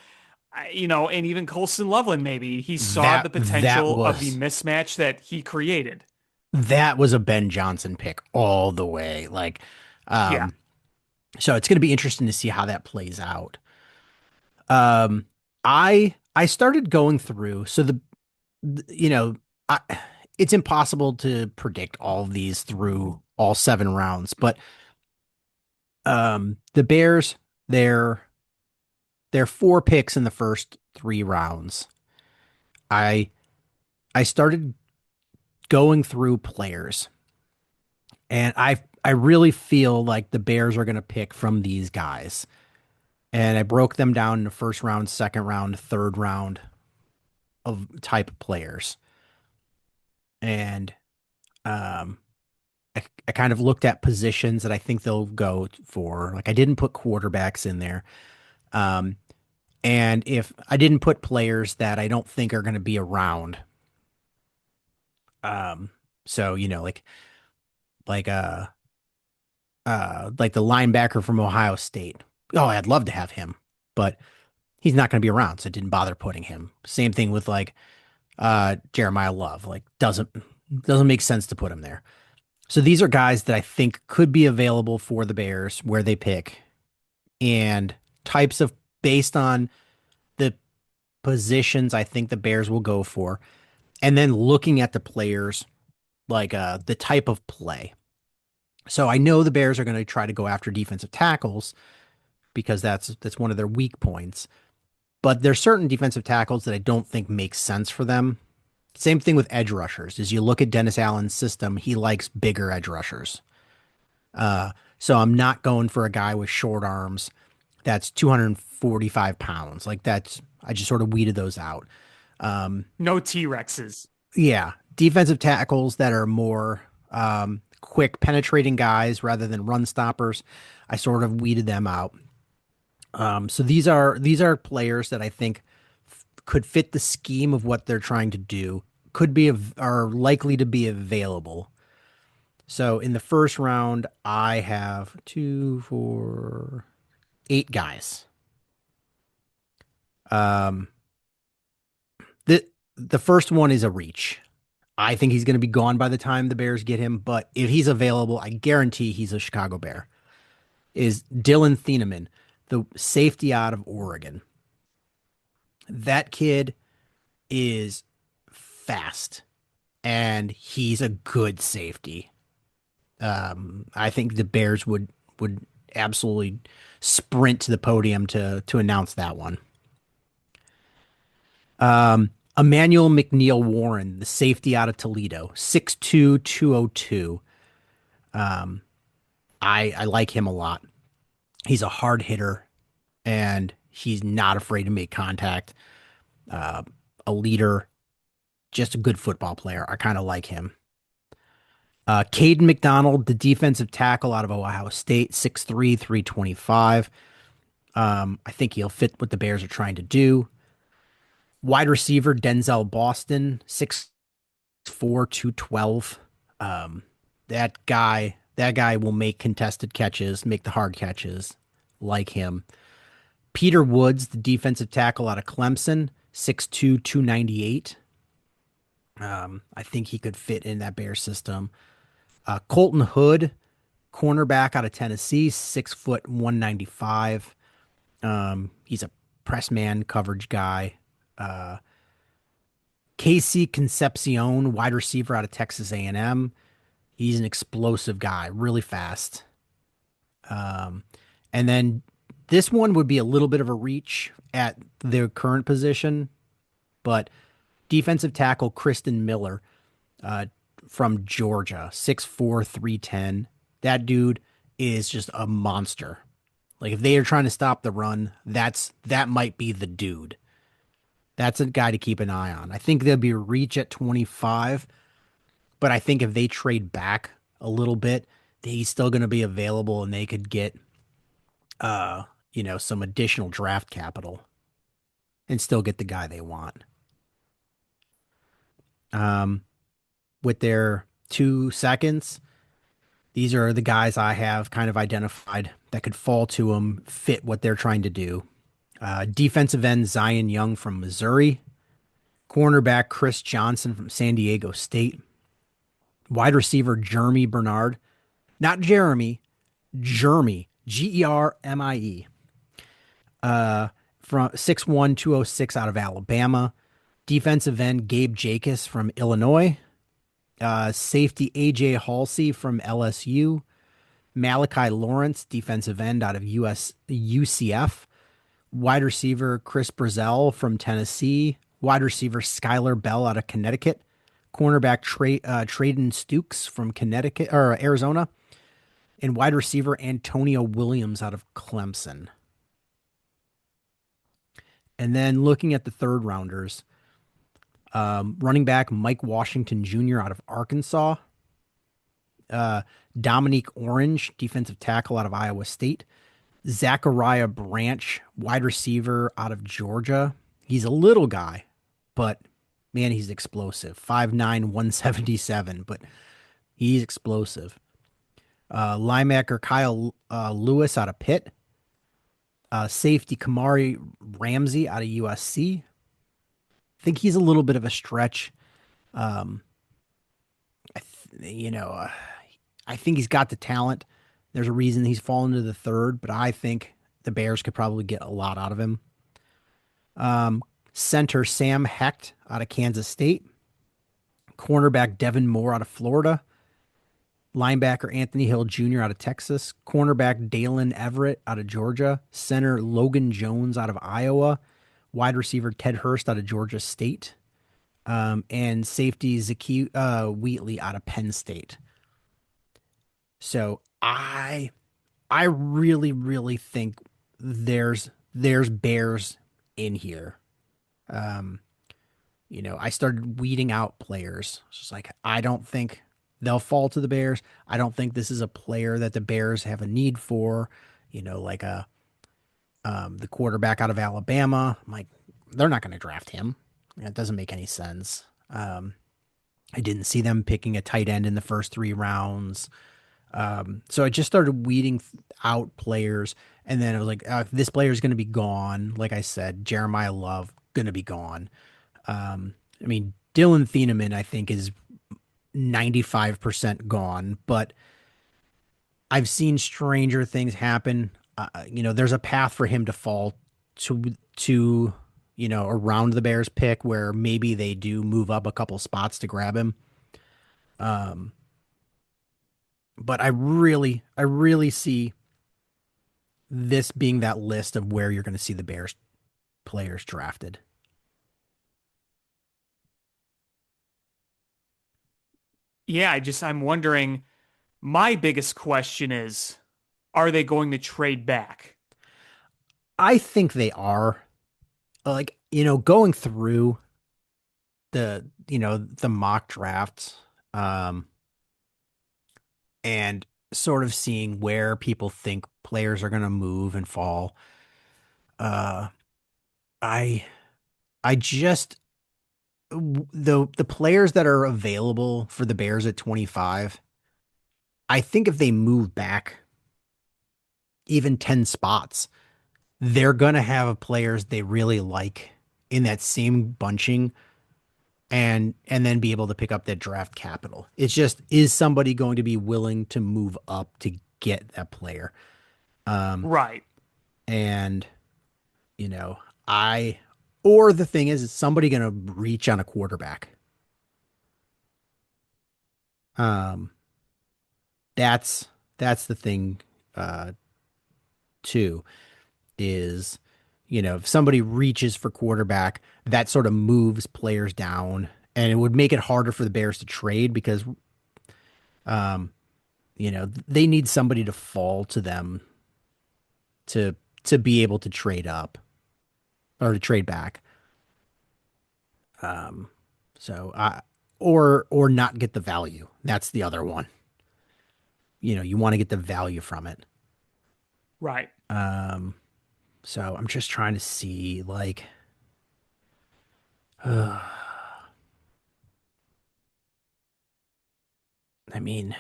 And even Colson Loveland, maybe he saw That the that potential of the was mismatch that he created. that was a Ben Johnson pick all the way. Like, Yeah. um, so it's going to be interesting to see how that plays out. Um, I started going through. So you know, I, it's impossible to predict all of these through all 7 rounds, but the Bears, they're 4 picks in the first 3 rounds. I I started going through players, and I really feel like the Bears are going to pick from these guys. And I broke them down into first round, second round, third round of type players. And um, I kind of looked at positions that I think they'll go for. Like I didn't put quarterbacks in there. Um, and if I didn't put players that I don't think are going to be around. Um, so like uh like the linebacker from Ohio State. Oh, I'd love to have him, but he's not going to be around, so I didn't bother putting him. Same thing with like Jeremiah Love. Like doesn't make sense to put him there. So these are guys that I think could be available for the Bears where they pick and types of based on the positions I think the Bears will go for. And then looking at the players, like the type of play. So I know the Bears are going to try to go after defensive tackles because that's one of their weak points. But there's certain defensive tackles that I don't think make sense for them. Same thing with edge rushers. As you look at Dennis Allen's system, he likes bigger edge rushers. So I'm not going for a guy with short arms that's 245 pounds. Like that's I just sort of weeded those out. No T-Rexes. Yeah, defensive tackles that are more quick penetrating guys rather than run stoppers. I sort of weeded them out. So these are players that I think could fit the scheme of what they're trying to do. Are likely to be available. So in the first round, I have 2, 4, 8 guys. Um, the first one is a reach. I think he's going to be gone by the time the Bears get him, but if he's available, I guarantee he's a Chicago Bear. Is Dylan Thieneman, the safety out of Oregon. That kid is fast and he's a good safety. I think the Bears would absolutely sprint to the podium to announce that one. Emmanuel McNeil Warren, the safety out of Toledo, 6'2", 202. I like him a lot. He's a hard hitter and he's not afraid to make contact. A leader, just a good football player. I kind of like him. Caden McDonald, the defensive tackle out of Ohio State, 6'3", 325. I think he'll fit what the Bears are trying to do. Wide receiver Denzel Boston, 6'4", 212. That guy will make contested catches, make the hard catches, like him. Peter Woods, the defensive tackle out of Clemson, 6'2", 298. I think he could fit in that Bear system. Colton Hood, cornerback out of Tennessee, 6', 195. He's a press man coverage guy. Casey Concepcion, wide receiver out of Texas A&M. He's an explosive guy, really fast. And then this one would be a little bit of a reach at their current position, but defensive tackle Kristen Miller from Georgia, 6'4", 310. That dude is just a monster. Like if they are trying to stop the run, that might be the dude. That's a guy to keep an eye on. I think there'll be a reach at 25, but I think if they trade back a little bit, he's still going to be available and they could get, some additional draft capital and still get the guy they want. With their 2 seconds, these are the guys I have kind of identified that could fall to them, fit what they're trying to do. Defensive end Zion Young from Missouri. Cornerback Chris Johnson from San Diego State. Wide receiver Jeremy Bernard. Not Jeremy, Jeremy. Germie. From 6'1", 206 out of Alabama. Defensive end Gabe Jacobs from Illinois. Safety AJ Halsey from LSU. Malachi Lawrence, defensive end out of UCF. Wide receiver Chris Brazel from Tennessee. Wide receiver Skylar Bell out of Connecticut. Cornerback Traden Stukes from Connecticut or Arizona. And wide receiver Antonio Williams out of Clemson. And then looking at the third rounders, running back Mike Washington Jr. out of Arkansas. Dominique Orange, defensive tackle out of Iowa State. Zachariah Branch, wide receiver out of Georgia. He's a little guy, but man, he's explosive. 5'9", 177, but he's explosive. Linebacker Kyle Lewis out of Pitt. Safety Kamari Ramsey out of USC. think he's a little bit of a stretch. Um, you know, I think he's got the talent. There's a reason he's fallen to the third, but I think the Bears could probably get a lot out of him. Um, Center Sam Hecht out of Kansas State, cornerback Devin Moore out of Florida, linebacker Anthony Hill Jr. out of Texas, cornerback Dalen Everett out of Georgia, center Logan Jones out of Iowa, wide receiver Ted Hurst out of Georgia State, and safety Zaki Wheatley out of Penn State. So I really really think there's Bears in here. Um, I started weeding out players. It's just like I don't think they'll fall to the Bears. I don't think this is a player that the Bears have a need for. Like the quarterback out of Alabama. I'm like, they're not going to draft him. It doesn't make any sense. I didn't see them picking a tight end in the first 3 rounds. So I just started weeding out players, and then I was like, this player is going to be gone. Like I said, Jeremiah Love going to be gone. I mean, Dylan Thieneman, I think, is 95% gone, but I've seen stranger things happen. There's a path for him to fall to around the Bears pick where maybe they do move up a couple spots to grab him. Um, but I really see this being that list of where you're going to see the Bears players drafted. Yeah, I'm wondering. My biggest question is, are they going to trade back? I think they are like, going through the mock drafts, um, and sort of seeing where people think players are going to move and fall. Uh, I, I just, the players that are available for the Bears at 25, I think if they move back even 10 spots, they're going to have players they really like in that same bunching and then be able to pick up that draft capital. It's just, is somebody going to be willing to move up to get that player? Um, Right. and you know, I or the thing is somebody going to reach on a quarterback? Um, that's the thing uh too is if somebody reaches for quarterback, that sort of moves players down and it would make it harder for the Bears to trade because um they need somebody to fall to them to be able to trade up or to trade back. Um so I or not get the value. That's the other one. You want to get the value from it. Right. Um so I'm just trying to see like I mean,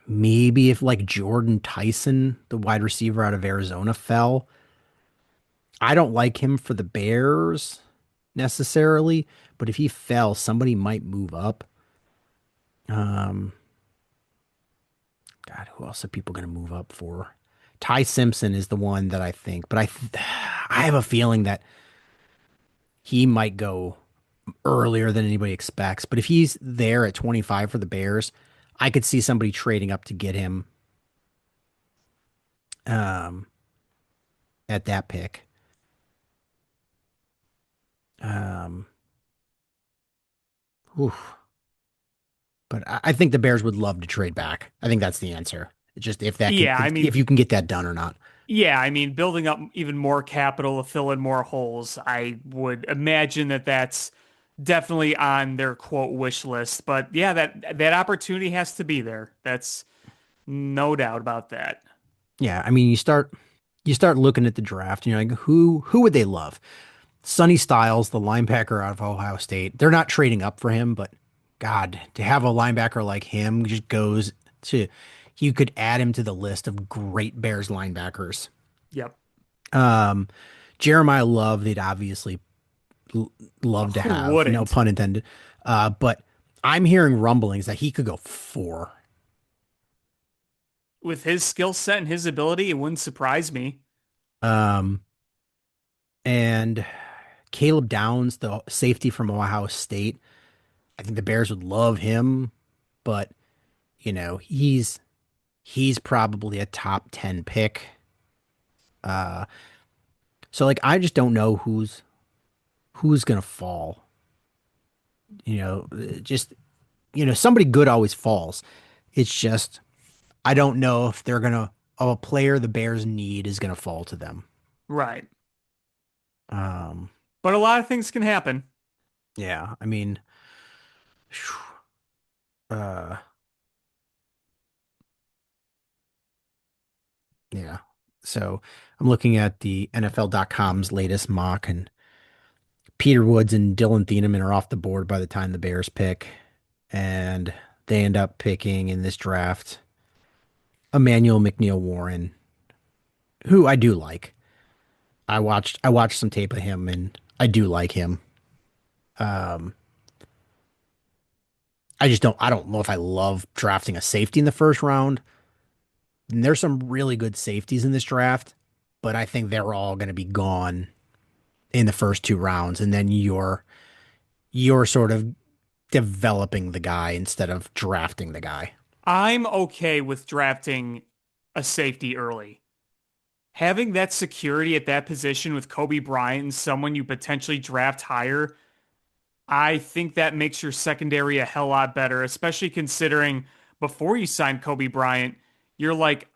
maybe if like Jordan Tyson, the wide receiver out of Arizona, fell. I don't like him for the Bears necessarily, but if he fell, somebody might move up. Um, God, who else are people going to move up for? Ty Simpson is the one that I think, but I have a feeling that he might go earlier than anybody expects. But if he's there at 25 for the Bears, I could see somebody trading up to get him um, at that pick. Um, oof. But I think the Bears would love to trade back. I think that's the answer. It's just Yeah, if you can get that done or not. building up even more capital to fill in more holes, I would imagine that that's definitely on their quote wish list. But yeah, that opportunity has to be there. That's no doubt about that. Yeah, I mean, you start looking at the draft, and you're like, who would they love? Sonny Styles, the linebacker out of Ohio State. They're not trading up for him, but God, to have a linebacker like him just goes to you could add him to the list of great Bears linebackers. Yep. Um, Jeremiah Love, they'd obviously l- love to Who have, no wouldn't? pun intended. But I'm hearing rumblings that he could go 4. With his skill set and his ability, it wouldn't surprise me. Um, and Caleb Downs, the safety from Ohio State, I think the Bears would love him, but he's probably a top 10 pick. Uh, so like I just don't know who's gonna fall. Just somebody good always falls. It's just I don't know if they're gonna a player the Bears need is gonna fall to them. Right. Um, But a lot of things can happen. yeah, I mean, uh, yeah. So I'm looking at the NFL.com's latest mock, and Peter Woods and Dylan Thieneman are off the board by the time the Bears pick, and they end up picking in this draft Emmanuel McNeil Warren, who I do like. I watched some tape of him, and I do like him. Um, I don't know if I love drafting a safety in the first round. And there's some really good safeties in this draft, but I think they're all going to be gone in the first 2 rounds, and then you're sort of developing the guy instead of drafting the guy. I'm okay with drafting a safety early. Having that security at that position with Kobe Bryant and someone you potentially draft higher, I think that makes your secondary a hell lot better, especially considering before you signed Kobe Bryant, you're like,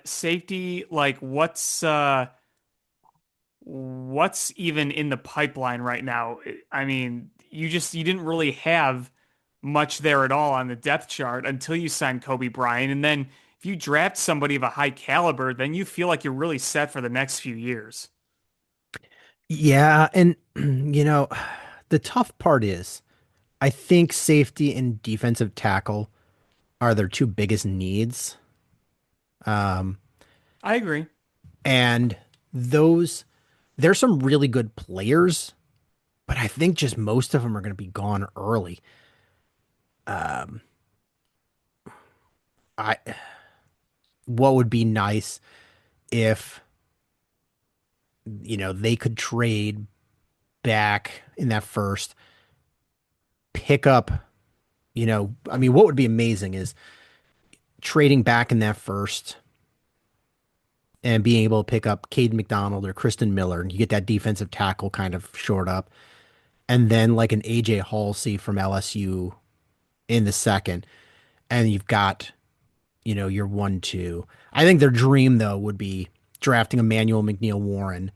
safety, like what's even in the pipeline right now? I mean, you didn't really have much there at all on the depth chart until you signed Kobe Bryant. And then if you draft somebody of a high caliber, then you feel like you're really set for the next few years. Yeah, and the tough part is I think safety and defensive tackle are their two biggest needs. Um, I agree. and those there's some really good players, but I think just most of them are going to be gone early. Um, I what would be nice if they could trade back in that first, pick up, I mean, what would be amazing is trading back in that first and being able to pick up Cade McDonald or Kristen Miller, and you get that defensive tackle kind of short up, and then like an AJ Halsey from LSU in the second, and you've got, your 1-2. I think their dream though would be drafting Emmanuel McNeil Warren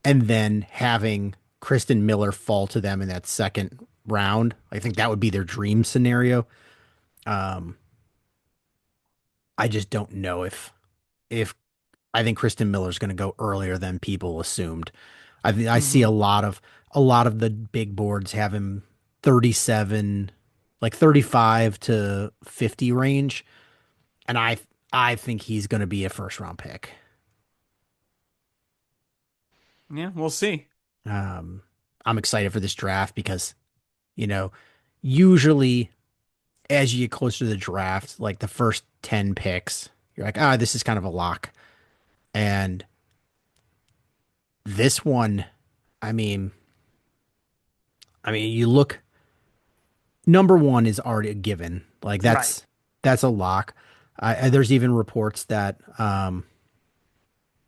and then having Kristen Miller fall to them in that second round. I think that would be their dream scenario. Um, I just don't know if I think Kristen Miller's going to go earlier than people assumed. I see Hmm. a lot of the big boards have him 37, like 35 to 50 range, and I think he's going to be a first round pick. Yeah, we'll see. Um, I'm excited for this draft because you know usually as you get closer to the draft, like the first 10 picks, you're like, this is kind of a lock. And this one, I mean, you look, number one is already a given. Like Right. that's a lock. There's even reports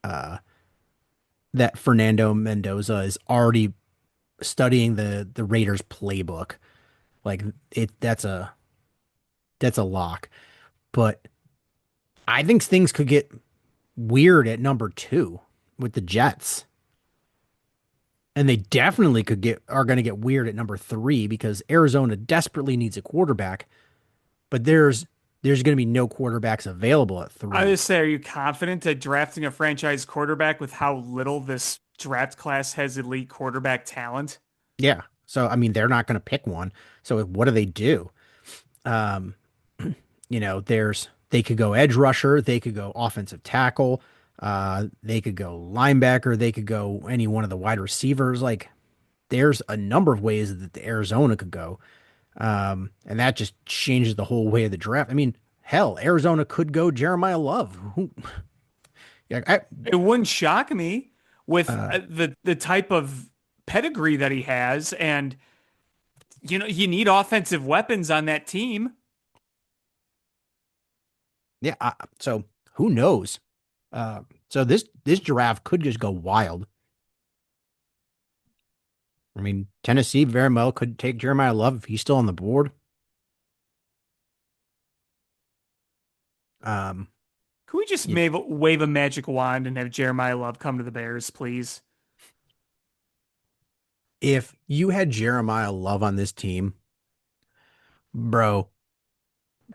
uh, that Fernando Mendoza is already studying the Raiders playbook. Like that's a lock. But I think things could get weird at number 2 with the Jets. And they definitely are going to get weird at number 3 because Arizona desperately needs a quarterback, but there's going to be no quarterbacks available at I 3. just say, are you confident that drafting a franchise quarterback with how little this draft class has elite quarterback talent? Yeah. So I mean they're not going to pick one. So what do they do? Um they could go edge rusher, they could go offensive tackle, they could go linebacker, they could go any one of the wide receivers. Like there's a number of ways that the Arizona could go. And that just changes the whole way of the draft. I mean, hell, Arizona could go Jeremiah Love. Yeah, It wouldn't shock me with uh, the type of pedigree that he has, and you need offensive weapons on that team. yeah. So who knows? Uh, so this giraffe could just go wild. I mean, Tennessee very well could take Jeremiah Love if he's still on the board. Um, Could we just you, wave a magic wand and have Jeremiah Love come to the Bears, please? if you had Jeremiah Love on this team, bro,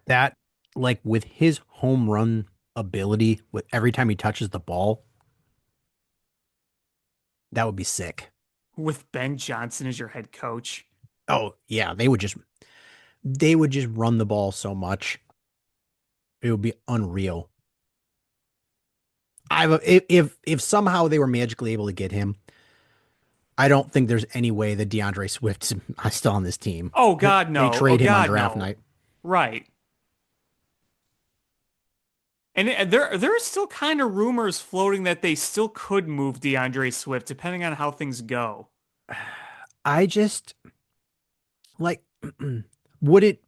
that like with his home run ability, with every time he touches the ball, that would be sick. With Ben Johnson as your head coach. Oh yeah, they would just run the ball so much. It would be unreal. If somehow they were magically able to get him, I don't think there's any way that DeAndre Swift's still on this team. Oh God, They no. Oh trade him on God, draft no. night. Right. And there are still kind of rumors floating that they still could move DeAndre Swift depending on how things go. I just like would it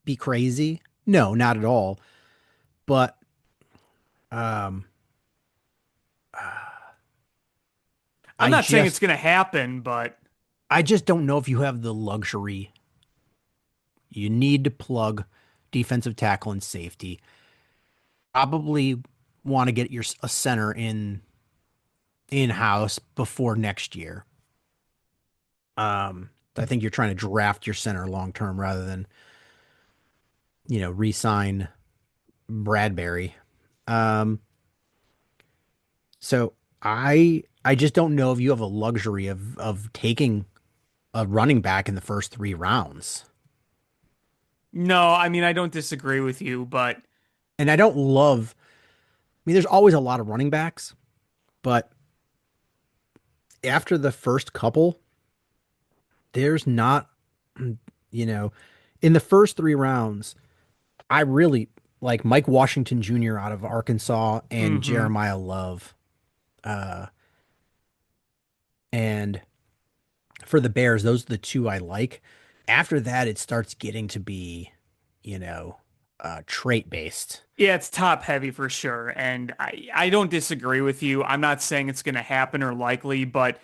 be crazy? No, not at all. But um I'm I not saying it's just going to happen, but I just don't know if you have the luxury. You need to plug defensive tackle and safety. Probably want to get your a center in-house before next year. I think you're trying to draft your center long term rather than, re-sign Bradbury. Um, so I just don't know if you have a luxury of taking a running back in the first 3 rounds. no, I mean, I don't disagree with you, but And I don't love, I mean, there's always a lot of running backs, but after the first couple, there's not, you know, in the first 3 rounds, I really like Mike Washington Jr. out of Arkansas and hmm. Jeremiah Love. Uh, and for the Bears, those are the two I like. After that, it starts getting to be, you know, trait based. Yeah, it's top heavy for sure. And I don't disagree with you. I'm not saying it's going to happen or likely, but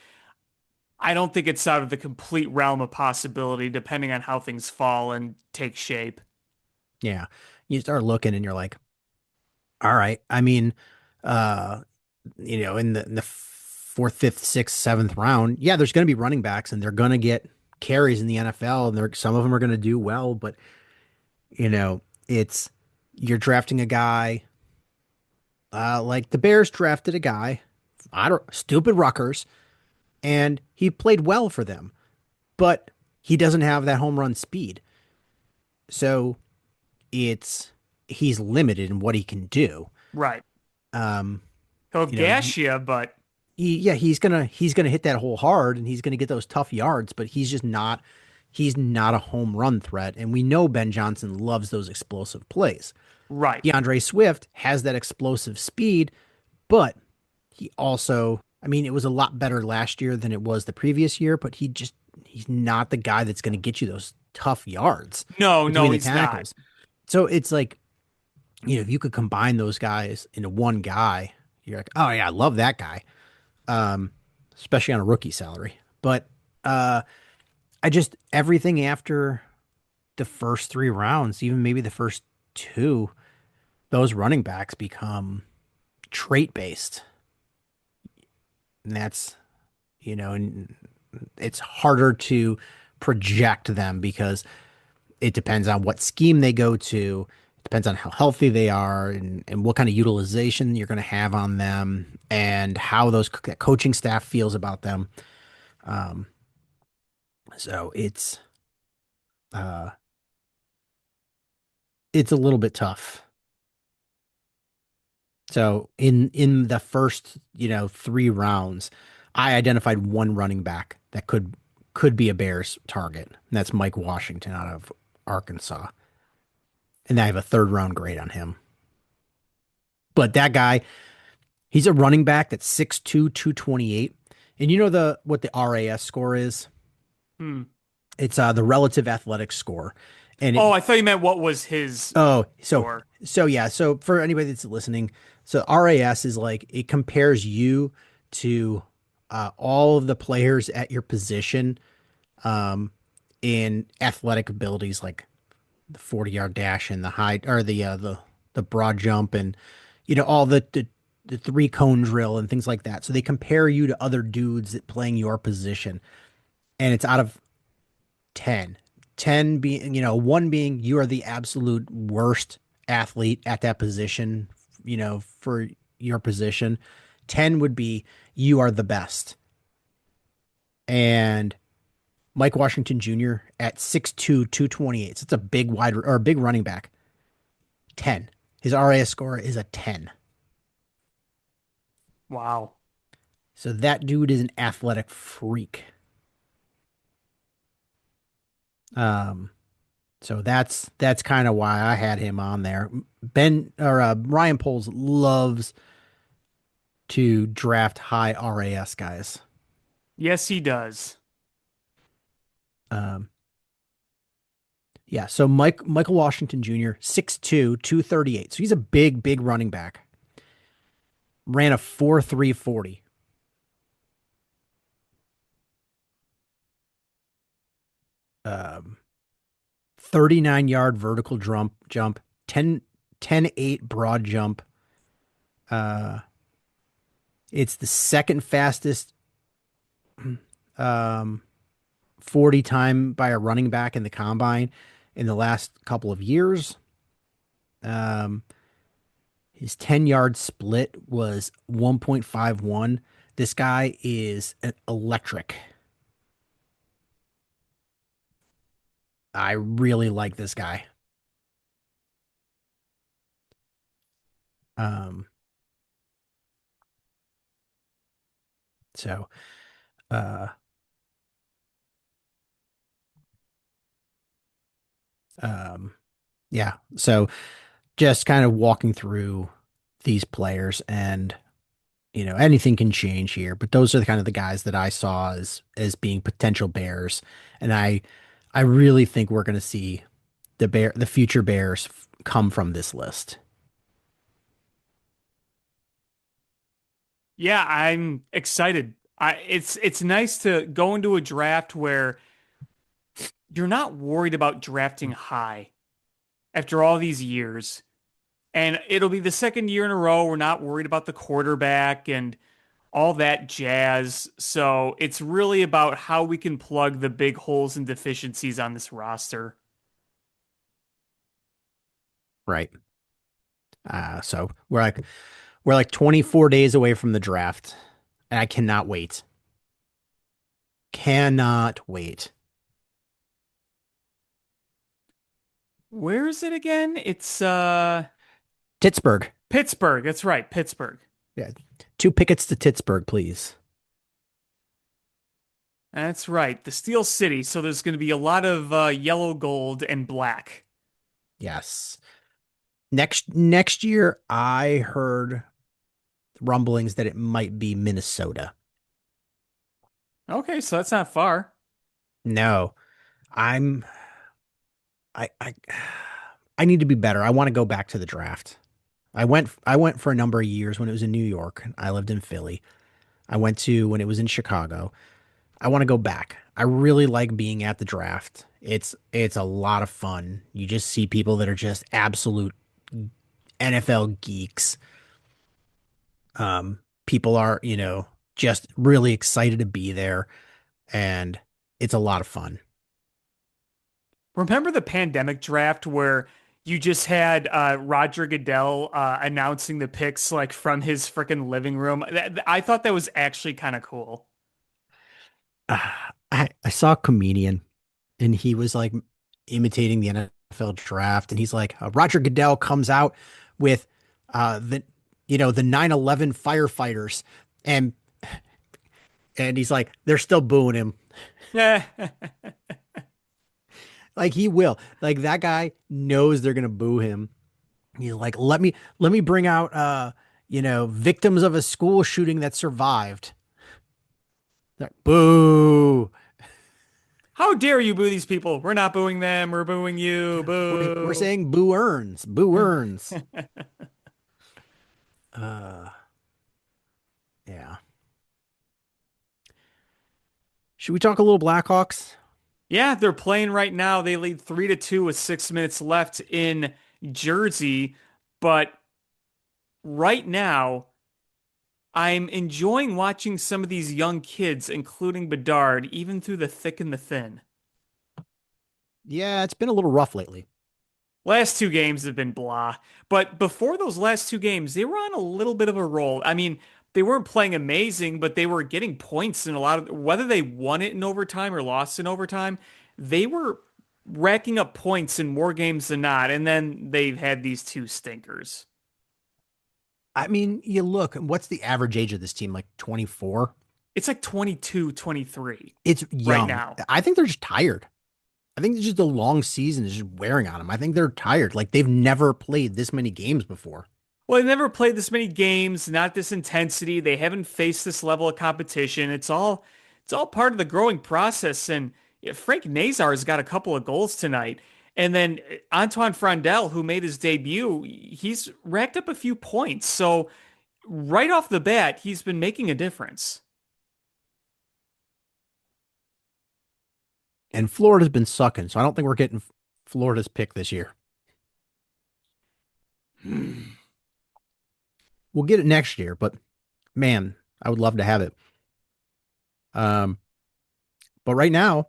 I don't think it's out of the complete realm of possibility depending on how things fall and take shape. Yeah. You start looking and you're like, all right. I mean, uh, in the fourth, fifth, sixth, seventh round, yeah, there's going to be running backs and they're going to get carries in the NFL and some of them are going to do well, but it's you're drafting a guy like the Bears drafted a guy, I don't stupid Ruckers, and he played well for them, but he doesn't have that home run speed. So it's he's limited in what he can do. Right. Um, He'll you know, gash you, but yeah, he's gonna hit that hole hard and he's gonna get those tough yards, but he's not a home run threat. And we know Ben Johnson loves those explosive plays. right. DeAndre Swift has that explosive speed, but he also, I mean, it was a lot better last year than it was the previous year, but he's not the guy that's going to get you those tough yards No, between no, the he's not. tackles. So it's like, if you could combine those guys into one guy, you're like, oh yeah, I love that guy. Um, Especially on a rookie salary. But uh I just everything after the first 3 rounds, even maybe the first two, those running backs become trait based. And and it's harder to project them because it depends on what scheme they go to. It depends on how healthy they are and what kind of utilization you're going to have on them and how those coaching staff feels about them. Um, so uh, it's a little bit tough. So in the first, 3 rounds, I identified one running back that could be a Bears target. And that's Mike Washington out of Arkansas. And I have a third round grade on him. But that guy, he's a running back that's 6'2", 228. And you know what the RAS score is? Hmm. It's the relative athletic score. And Oh, I thought you meant what was his oh, score. so yeah, so for anybody that's listening, so RAS is like it compares you to all of the players at your position um in athletic abilities like the 40-yard dash and the high or the broad jump and all the three cone drill and things like that. So they compare you to other dudes that playing your position, and it's out of 10. 10 being, one being you are the absolute worst athlete at that position, for your position. 10 would be you are the best. And Mike Washington Jr. at 6'2", 228. So it's a big wide or a big running back. 10. His RAS score is a 10. Wow. So that dude is an athletic freak. Um, so that's kind of why I had him on there. Ryan Poles loves to draft high RAS guys. Yes, he does. Um, yeah. So Michael Washington Jr. 6'2", 238. So he's a big running back. Ran a 4.3 40. Um, 39-yard vertical jump, 10.8 broad jump. It's the second fastest 40 time by a running back in the combine in the last couple of years. Um, his 10-yard split was 1.51. This guy is electric. I really like this guy. Um, so, uh, um, yeah. So just kind of walking through these players and anything can change here, but those are the kind of the guys that I saw as being potential Bears. And I really think we're going to see the future Bears come from this list. Yeah, I'm excited. It's nice to go into a draft where you're not worried about drafting high after all these years. And it'll be the second year in a row we're not worried about the quarterback and all that jazz. So it's really about how we can plug the big holes and deficiencies on this roster. Right. So we're like 24 days away from the draft, and I cannot wait. Cannot wait. Where is it again? It's Pittsburgh. Pittsburgh. That's right, Pittsburgh. Yeah. 2 tickets to Pittsburgh, please. That's right, the Steel City. So there's going to be a lot of yellow, gold, and black. Yes. Next year, I heard rumblings that it might be Minnesota. Okay, so that's not far. No, I'm I I need to be better. I want to go back to the draft. I went for a number of years when it was in New York. I lived in Philly. I went to when it was in Chicago. I want to go back. I really like being at the draft. It's a lot of fun. You just see people that are just absolute NFL geeks. People are, just really excited to be there, and it's a lot of fun. Remember the pandemic draft where you just had Roger Goodell announcing the picks like from his freaking living room? I thought that was actually kind of cool. I saw a comedian and he was like imitating the NFL draft, and he's like, Roger Goodell comes out with the 9/11 firefighters, and And he's like, they're still booing him. Yeah. Like he will. Like that guy knows they're gonna boo him. He's like, let me bring out victims of a school shooting that survived. They're like, boo. How dare you boo these people? We're not booing them. We're booing you. We're Boo. saying boo earns. Boo earns. Uh yeah. Should we talk a little Blackhawks? Yeah, they're playing right now. They lead 3-2 with 6 minutes left in Jersey. But right now, I'm enjoying watching some of these young kids, including Bedard, even through the thick and the thin. Yeah, it's been a little rough lately. Last two games have been blah. But before those last two games, they were on a little bit of a roll. I mean, they weren't playing amazing, but they were getting points in a lot of whether they won it in overtime or lost in overtime, they were racking up points in more games than not. And then they've had these two stinkers. I mean, you look, what's the average age of this team? Like 24? It's like 22, 23 It's right young. now. I think they're just tired. I think it's just a long season is just wearing on them. I think they're tired. Like they've never played this many games before. Well, they've never played this many games, not this intensity. They haven't faced this level of competition. It's all part of the growing process. And yeah, Frank Nazar has got a couple of goals tonight. And then Antoine Frondel, who made his debut, he's racked up a few points. So right off the bat, he's been making a difference. And Florida's been sucking, so I don't think we're getting Florida's pick this year. We'll get it next year, but man, I would love to have it. Um, but right now,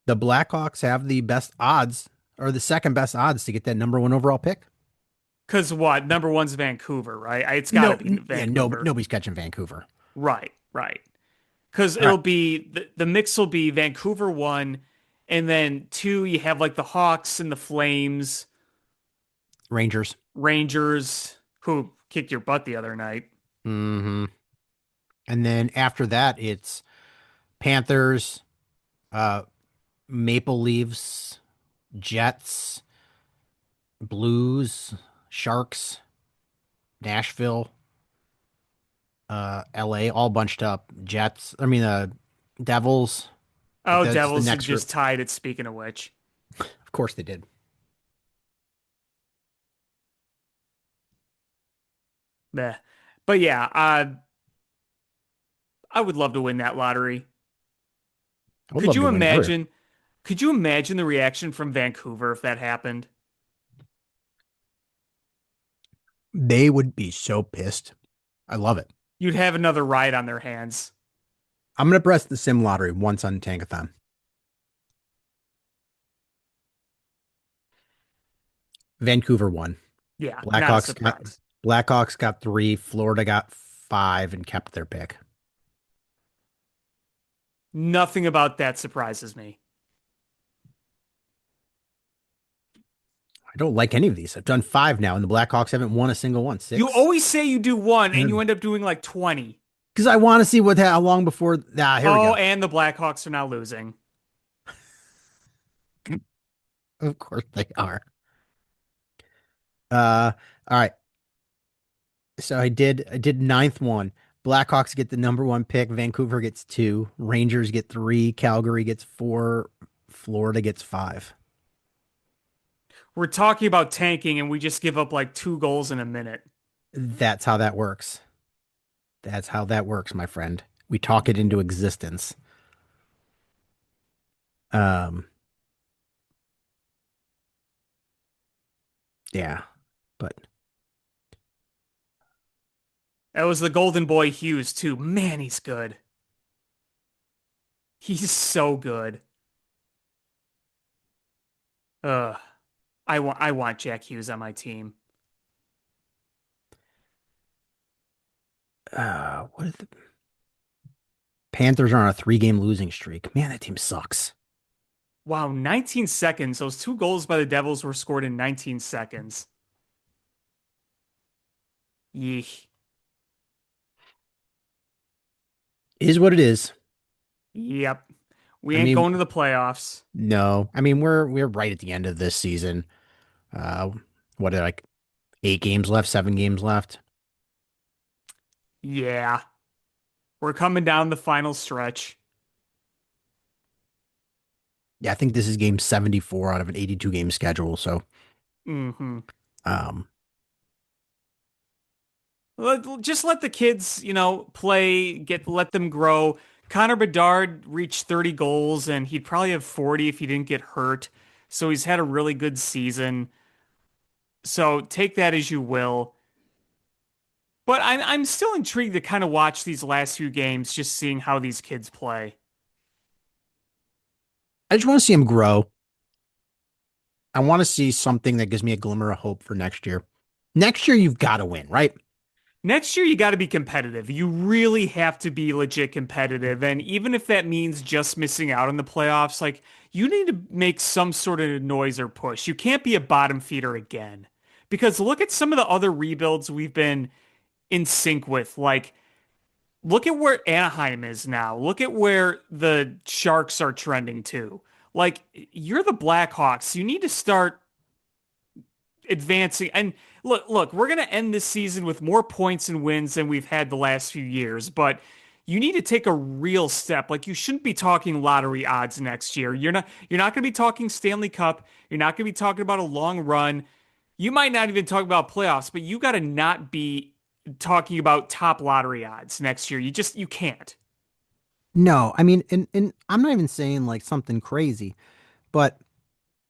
the Blackhawks have the best odds, or the second best odds to get that number one overall pick. Because what? Number one's Vancouver, right? It's got to No, be yeah, no, Vancouver. nobody's catching Vancouver. Right, right. Because All right, it'll be the mix will be Vancouver one, and then two, you have like the Hawks and the Flames, Rangers. Rangers, who kicked your butt the other night. hmm And then after that, it's Panthers, uh, Maple Leafs, Jets, Blues, Sharks, Nashville, LA, all bunched up. Devils. Like Oh, that's the Devils have next group. just tied it, speaking of which. Of course they did. Meh. But yeah, I would love to win that lottery. I would Could love you to win every. imagine? Could you imagine the reaction from Vancouver if that happened? They would be so pissed. I love it. You'd have another ride on their hands. I'm gonna press the sim lottery once on Tankathon. Vancouver won. Yeah, not a Blackhawks got surprise. Blackhawks got three. Florida got five and kept their pick. Nothing about that surprises me. I don't like any of these. I've done five now, and the Blackhawks haven't won a single one. You Six. always say you do one and you end up doing like 20. Because I want to see how long before. Here we Oh, go. and the Blackhawks are now losing. Of course they are. All right. So I did ninth one. Blackhawks get the number one pick. Vancouver gets two. Rangers get three. Calgary gets four. Florida gets five. We're talking about tanking and we just give up like 2 goals in a minute. That's how that works. That's how that works, my friend. We talk it into existence. Um, yeah, but That was the Golden Boy Hughes too. Man, he's good. He's so good. Ugh. I want Jack Hughes on my team. what is the Panthers are on a 3-game losing streak. Man, that team sucks. Wow, 19 seconds. Those 2 goals by the Devils were scored in 19 seconds. Yeesh. It is what it is. Yep. We I ain't mean, going to the playoffs. no. I mean, we're right at the end of this season. Uh, what are like 8 games left, 7 games left? Yeah. We're coming down the final stretch. Yeah, I think this is game 74 out of an 82 game schedule. So, Hmm. um, Just let the kids, play, let them grow. Connor Bedard reached 30 goals and he'd probably have 40 if he didn't get hurt. So he's had a really good season. So take that as you will. But I'm still intrigued to kind of watch these last few games, just seeing how these kids play. I just want to see him grow. I want to see something that gives me a glimmer of hope for next year. Next year, you've got to win, right? Next year, you got to be competitive. You really have to be legit competitive. And even if that means just missing out on the playoffs, like you need to make some sort of noise or push. You can't be a bottom feeder again. Because look at some of the other rebuilds we've been in sync with. Like, look at where Anaheim is now. Look at where the Sharks are trending to. Like, you're the Blackhawks. You need to start advancing. And look, we're going to end this season with more points and wins than we've had the last few years, but you need to take a real step. Like you shouldn't be talking lottery odds next year. You're not going to be talking Stanley Cup. You're not going to be talking about a long run. You might not even talk about playoffs, but you got to not be talking about top lottery odds next year. You can't. No, I mean, and I'm not even saying like something crazy, but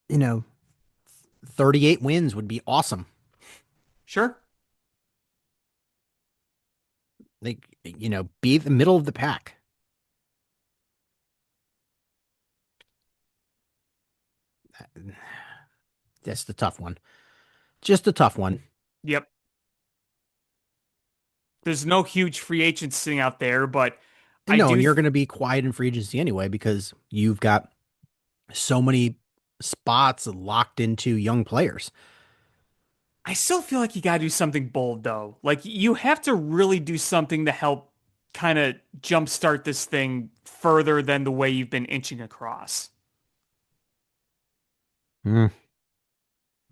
you know, 38 wins would be awesome. Sure. Like, be the middle of the pack. That's the tough one. Just a tough one. Yep. There's no huge free agents sitting out there, but And I no, and do you're going to be quiet in free agency anyway because you've got so many spots locked into young players. I still feel like you gotta do something bold though. Like you have to really do something to help kind of jumpstart this thing further than the way you've been inching across. Mm,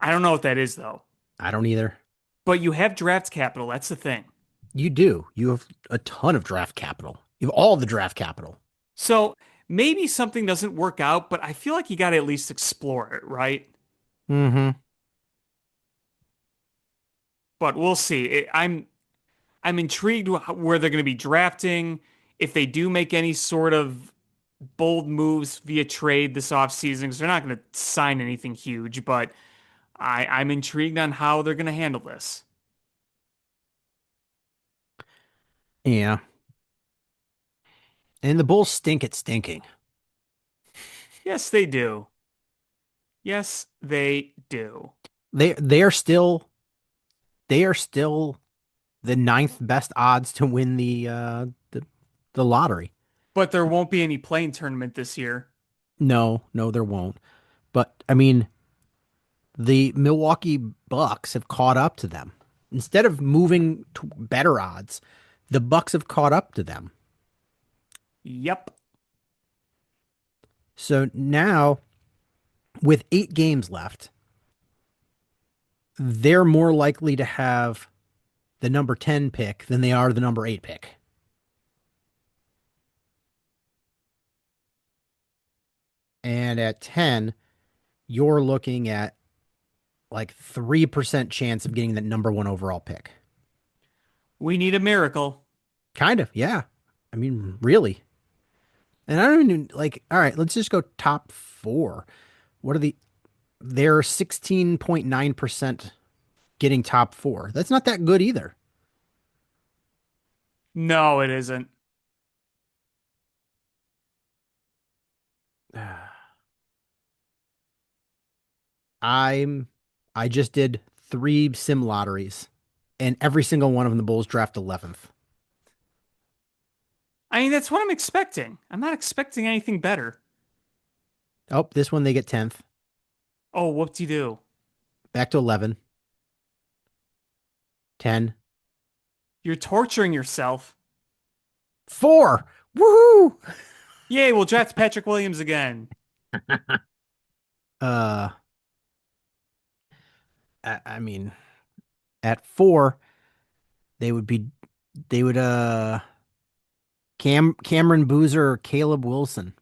I don't know what that is though. I don't either. But you have draft capital, that's the thing. You do. You have a ton of draft capital. You have all the draft capital. So maybe something doesn't work out, but I feel like you gotta at least explore it, right? Mm-hmm. But we'll see. I'm intrigued where they're going to be drafting. If they do make any sort of bold moves via trade this offseason, because they're not going to sign anything huge, but I'm intrigued on how they're going to handle this. Yeah. And the Bulls stink at stinking. Yes, they do. Yes, they do. They are still the ninth best odds to win the lottery. But there won't be any playing tournament this year. No, no, there won't. But I mean, the Milwaukee Bucks have caught up to them. Instead of moving to better odds, the Bucks have caught up to them. Yep. So now, with 8 games left, they're more likely to have the number 10 pick than they are the number 8 pick. And at 10, you're looking at like 3% chance of getting the number 1 overall pick. We need a miracle. Kind of, yeah. I mean, really. And I don't even like, all right, let's just go top 4. What are they're 16.9% getting top 4. That's not that good either. No, it isn't. I'm I just did 3 sim lotteries and every single one of them the Bulls draft 11th. I mean, that's what I'm expecting. I'm not expecting anything better. Oh, this one they get 10th. Oh, whoop-de-doo. Back to 11, 10, You're torturing yourself. 4. Woohoo! Yay, we'll draft Patrick Williams again. Uh, I mean, at 4, they would be they would Cameron Boozer or Caleb Wilson.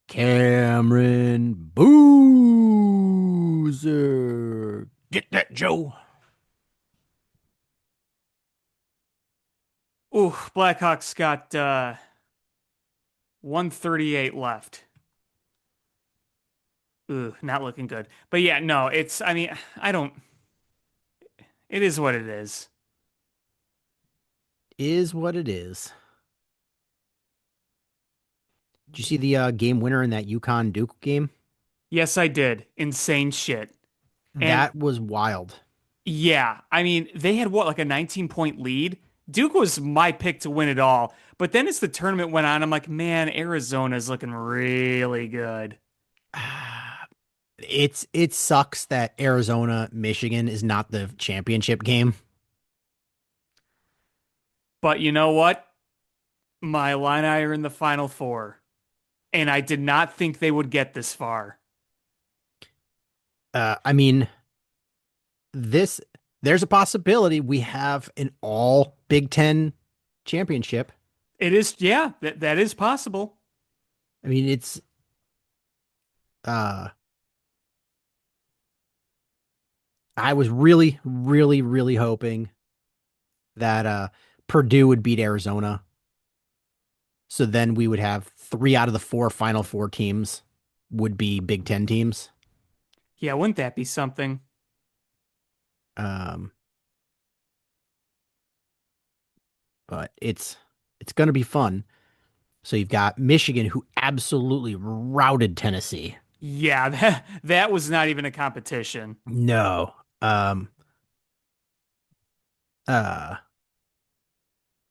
Cameron Boozer. Get that, Joe. Ooh, Blackhawks got 138 left. Ooh, not looking good. But yeah, no, I mean, I don't, it is what it is. Is what it is. Did you see the game winner in that Yukon Duke game? Yes, I did. Insane shit. And That was wild. yeah, I mean, they had what, like a 19-point lead? Duke was my pick to win it all. But then as the tournament went on, I'm like, man, Arizona's looking really good. It sucks that Arizona Michigan is not the championship game. But you know what? My Illini are in the Final Four, and I did not think they would get this far. I mean, this there's a possibility we have an all Big Ten championship. It is, yeah, that is possible. I mean, it's uh I was really, really, really hoping that Purdue would beat Arizona. So then we would have 3 out of the 4 Final Four teams would be Big Ten teams. Yeah, wouldn't that be something? Um, but it's going to be fun. So you've got Michigan, who absolutely routed Tennessee. Yeah, that was not even a competition. No. Uh,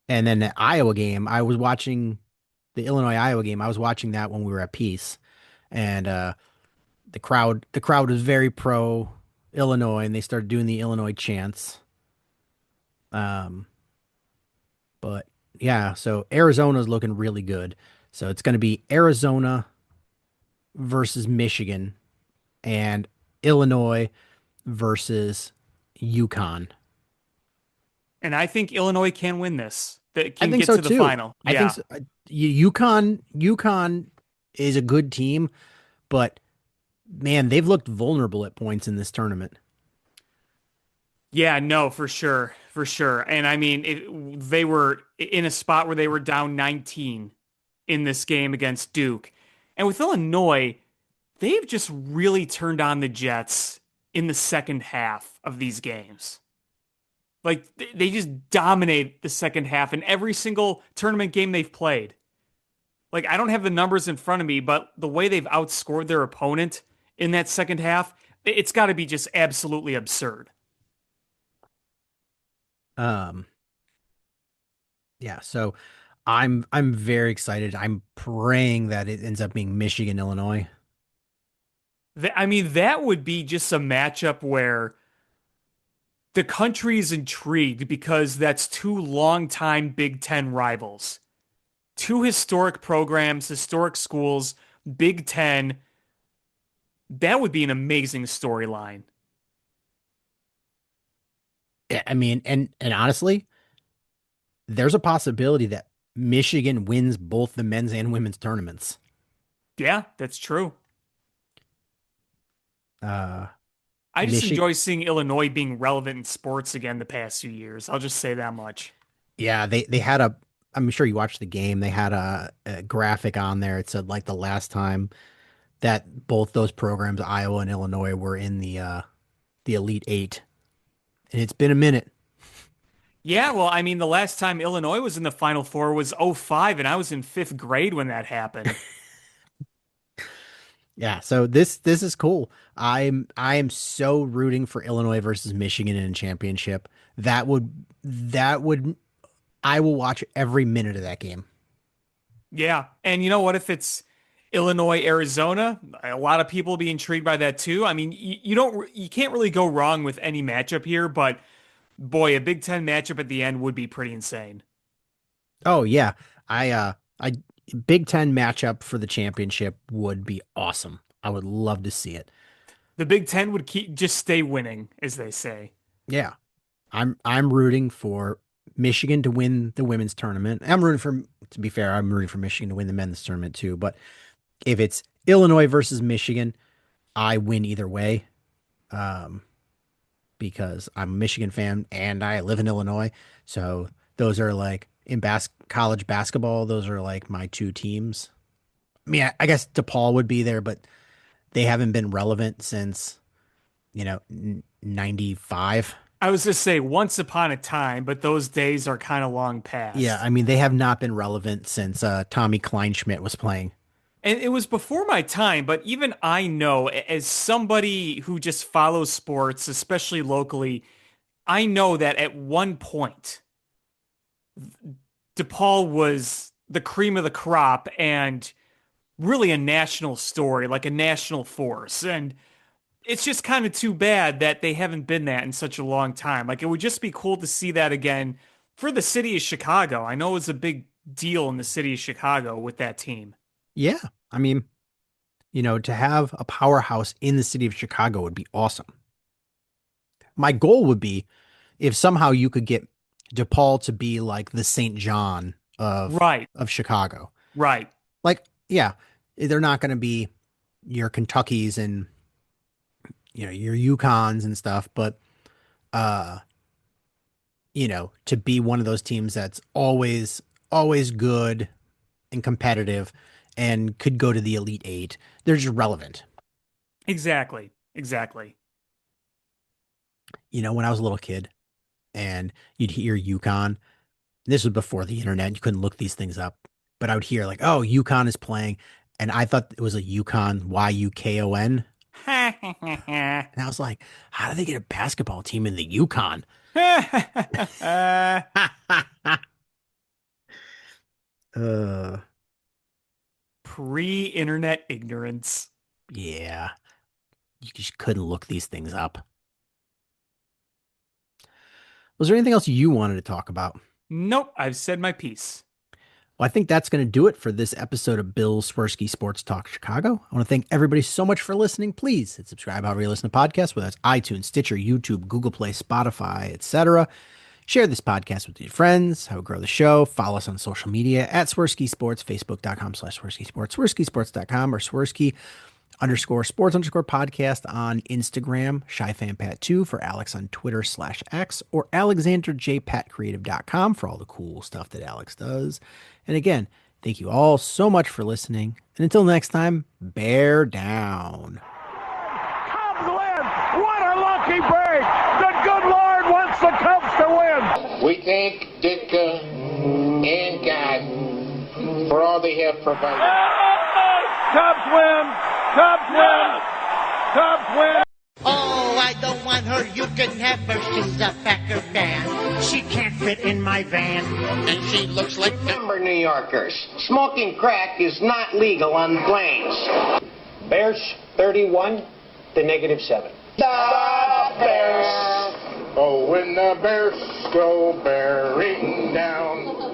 and then the Iowa game, I was watching the Illinois Iowa game. I was watching that when we were at Peace, and the crowd was very pro Illinois, and they started doing the Illinois chants. Um, but yeah, so Arizona's looking really good. So it's going to be Arizona versus Michigan and Illinois versus Yukon. And I think Illinois can win this. That I can think get so to the too. final. I think Yeah. so. Yukon is a good team, but man, they've looked vulnerable at points in this tournament. Yeah, no, for sure. For sure. And I mean, they were in a spot where they were down 19 in this game against Duke. And with Illinois, they've just really turned on the Jets in the second half of these games. Like they just dominate the second half in every single tournament game they've played. Like I don't have the numbers in front of me, but the way they've outscored their opponent in that second half, it's got to be just absolutely absurd. Um, yeah, so I'm very excited. I'm praying that it ends up being Michigan, Illinois. I mean, that would be just a matchup where the country is intrigued because that's two longtime Big Ten rivals, two historic programs, historic schools, Big Ten. That would be an amazing storyline. Yeah, I mean, and honestly, there's a possibility that Michigan wins both the men's and women's tournaments. Yeah, that's true. Uh, I just Michigan, enjoy seeing Illinois being relevant in sports again the past few years. I'll just say that much. yeah, they had a. I'm sure you watched the game. They had a graphic on there. It said like the last time that both those programs, Iowa and Illinois, were in the Elite Eight, and it's been a minute. Yeah, well, I mean, the last time Illinois was in the Final Four was '05, and I was in fifth grade when that happened. Yeah, so this is cool. I am so rooting for Illinois versus Michigan in a championship. That would I will watch every minute of that game. Yeah. And you know what? If it's Illinois, Arizona, a lot of people will be intrigued by that too. I mean, you can't really go wrong with any matchup here, but boy, a Big Ten matchup at the end would be pretty insane. Oh yeah. I Big Ten matchup for the championship would be awesome. I would love to see it. The Big Ten would just stay winning, as they say. Yeah. I'm rooting for Michigan to win the women's tournament. To be fair, I'm rooting for Michigan to win the men's tournament too. But if it's Illinois versus Michigan, I win either way. Because I'm a Michigan fan and I live in Illinois. So those are like college basketball, those are like my two teams. I mean, I guess DePaul would be there, but they haven't been relevant since, 95. I was just say once upon a time, but those days are kind of long past. Yeah, I mean, they have not been relevant since Tommy Kleinschmidt was playing. And it was before my time, but even I know, as somebody who just follows sports, especially locally, I know that at one point, DePaul was the cream of the crop and really a national story, like a national force. And it's just kind of too bad that they haven't been that in such a long time. Like, it would just be cool to see that again for the city of Chicago. I know it was a big deal in the city of Chicago with that team. Yeah, I mean, to have a powerhouse in the city of Chicago would be awesome. My goal would be if somehow you could get DePaul to be like the St. John of Right. of Chicago. Right. Like, yeah, they're not going to be your Kentuckys and your Yukons and stuff, but to be one of those teams that's always good and competitive and could go to the Elite Eight. They're just relevant. Exactly. Exactly. When I was a little kid and you'd hear Yukon, this was before the internet, you couldn't look these things up, but I would hear like, oh, Yukon is playing. And I thought it was a Yukon, Yukon. And I was like, how do they get a basketball team in the Yukon? Pre-internet ignorance. Yeah. You just couldn't look these things up. Was there anything else you wanted to talk about? Nope, I've said my piece. Well, I think that's going to do it for this episode of Bill Swerski Sports Talk Chicago. I want to thank everybody so much for listening. Please hit subscribe however you listen to podcasts, whether it's iTunes, Stitcher, YouTube, Google Play, Spotify, etc. Share this podcast with your friends, how we grow the show. Follow us on social media at Swerski Sports, Facebook.com/Swerski Sports, SwerskiSports.com, or Swerski_sports_podcast on Instagram, ShyFanPat2 for Alex on Twitter/X, or AlexanderJPatCreative.com for all the cool stuff that Alex does. And again, thank you all so much for listening. And until next time, bear down. Cubs win! What a lucky break! The good Lord wants the Cubs to win! We thank Ditka and God for all they have provided. Cubs win! Cubs win! Cubs win! Oh, I don't want her. You can have her. She's a Packer fan. She can't fit in my van. And she looks like Remember, New Yorkers, smoking crack is not legal on planes. Bears 31 to -7. the Bears. Oh, when the Bears go bearing down.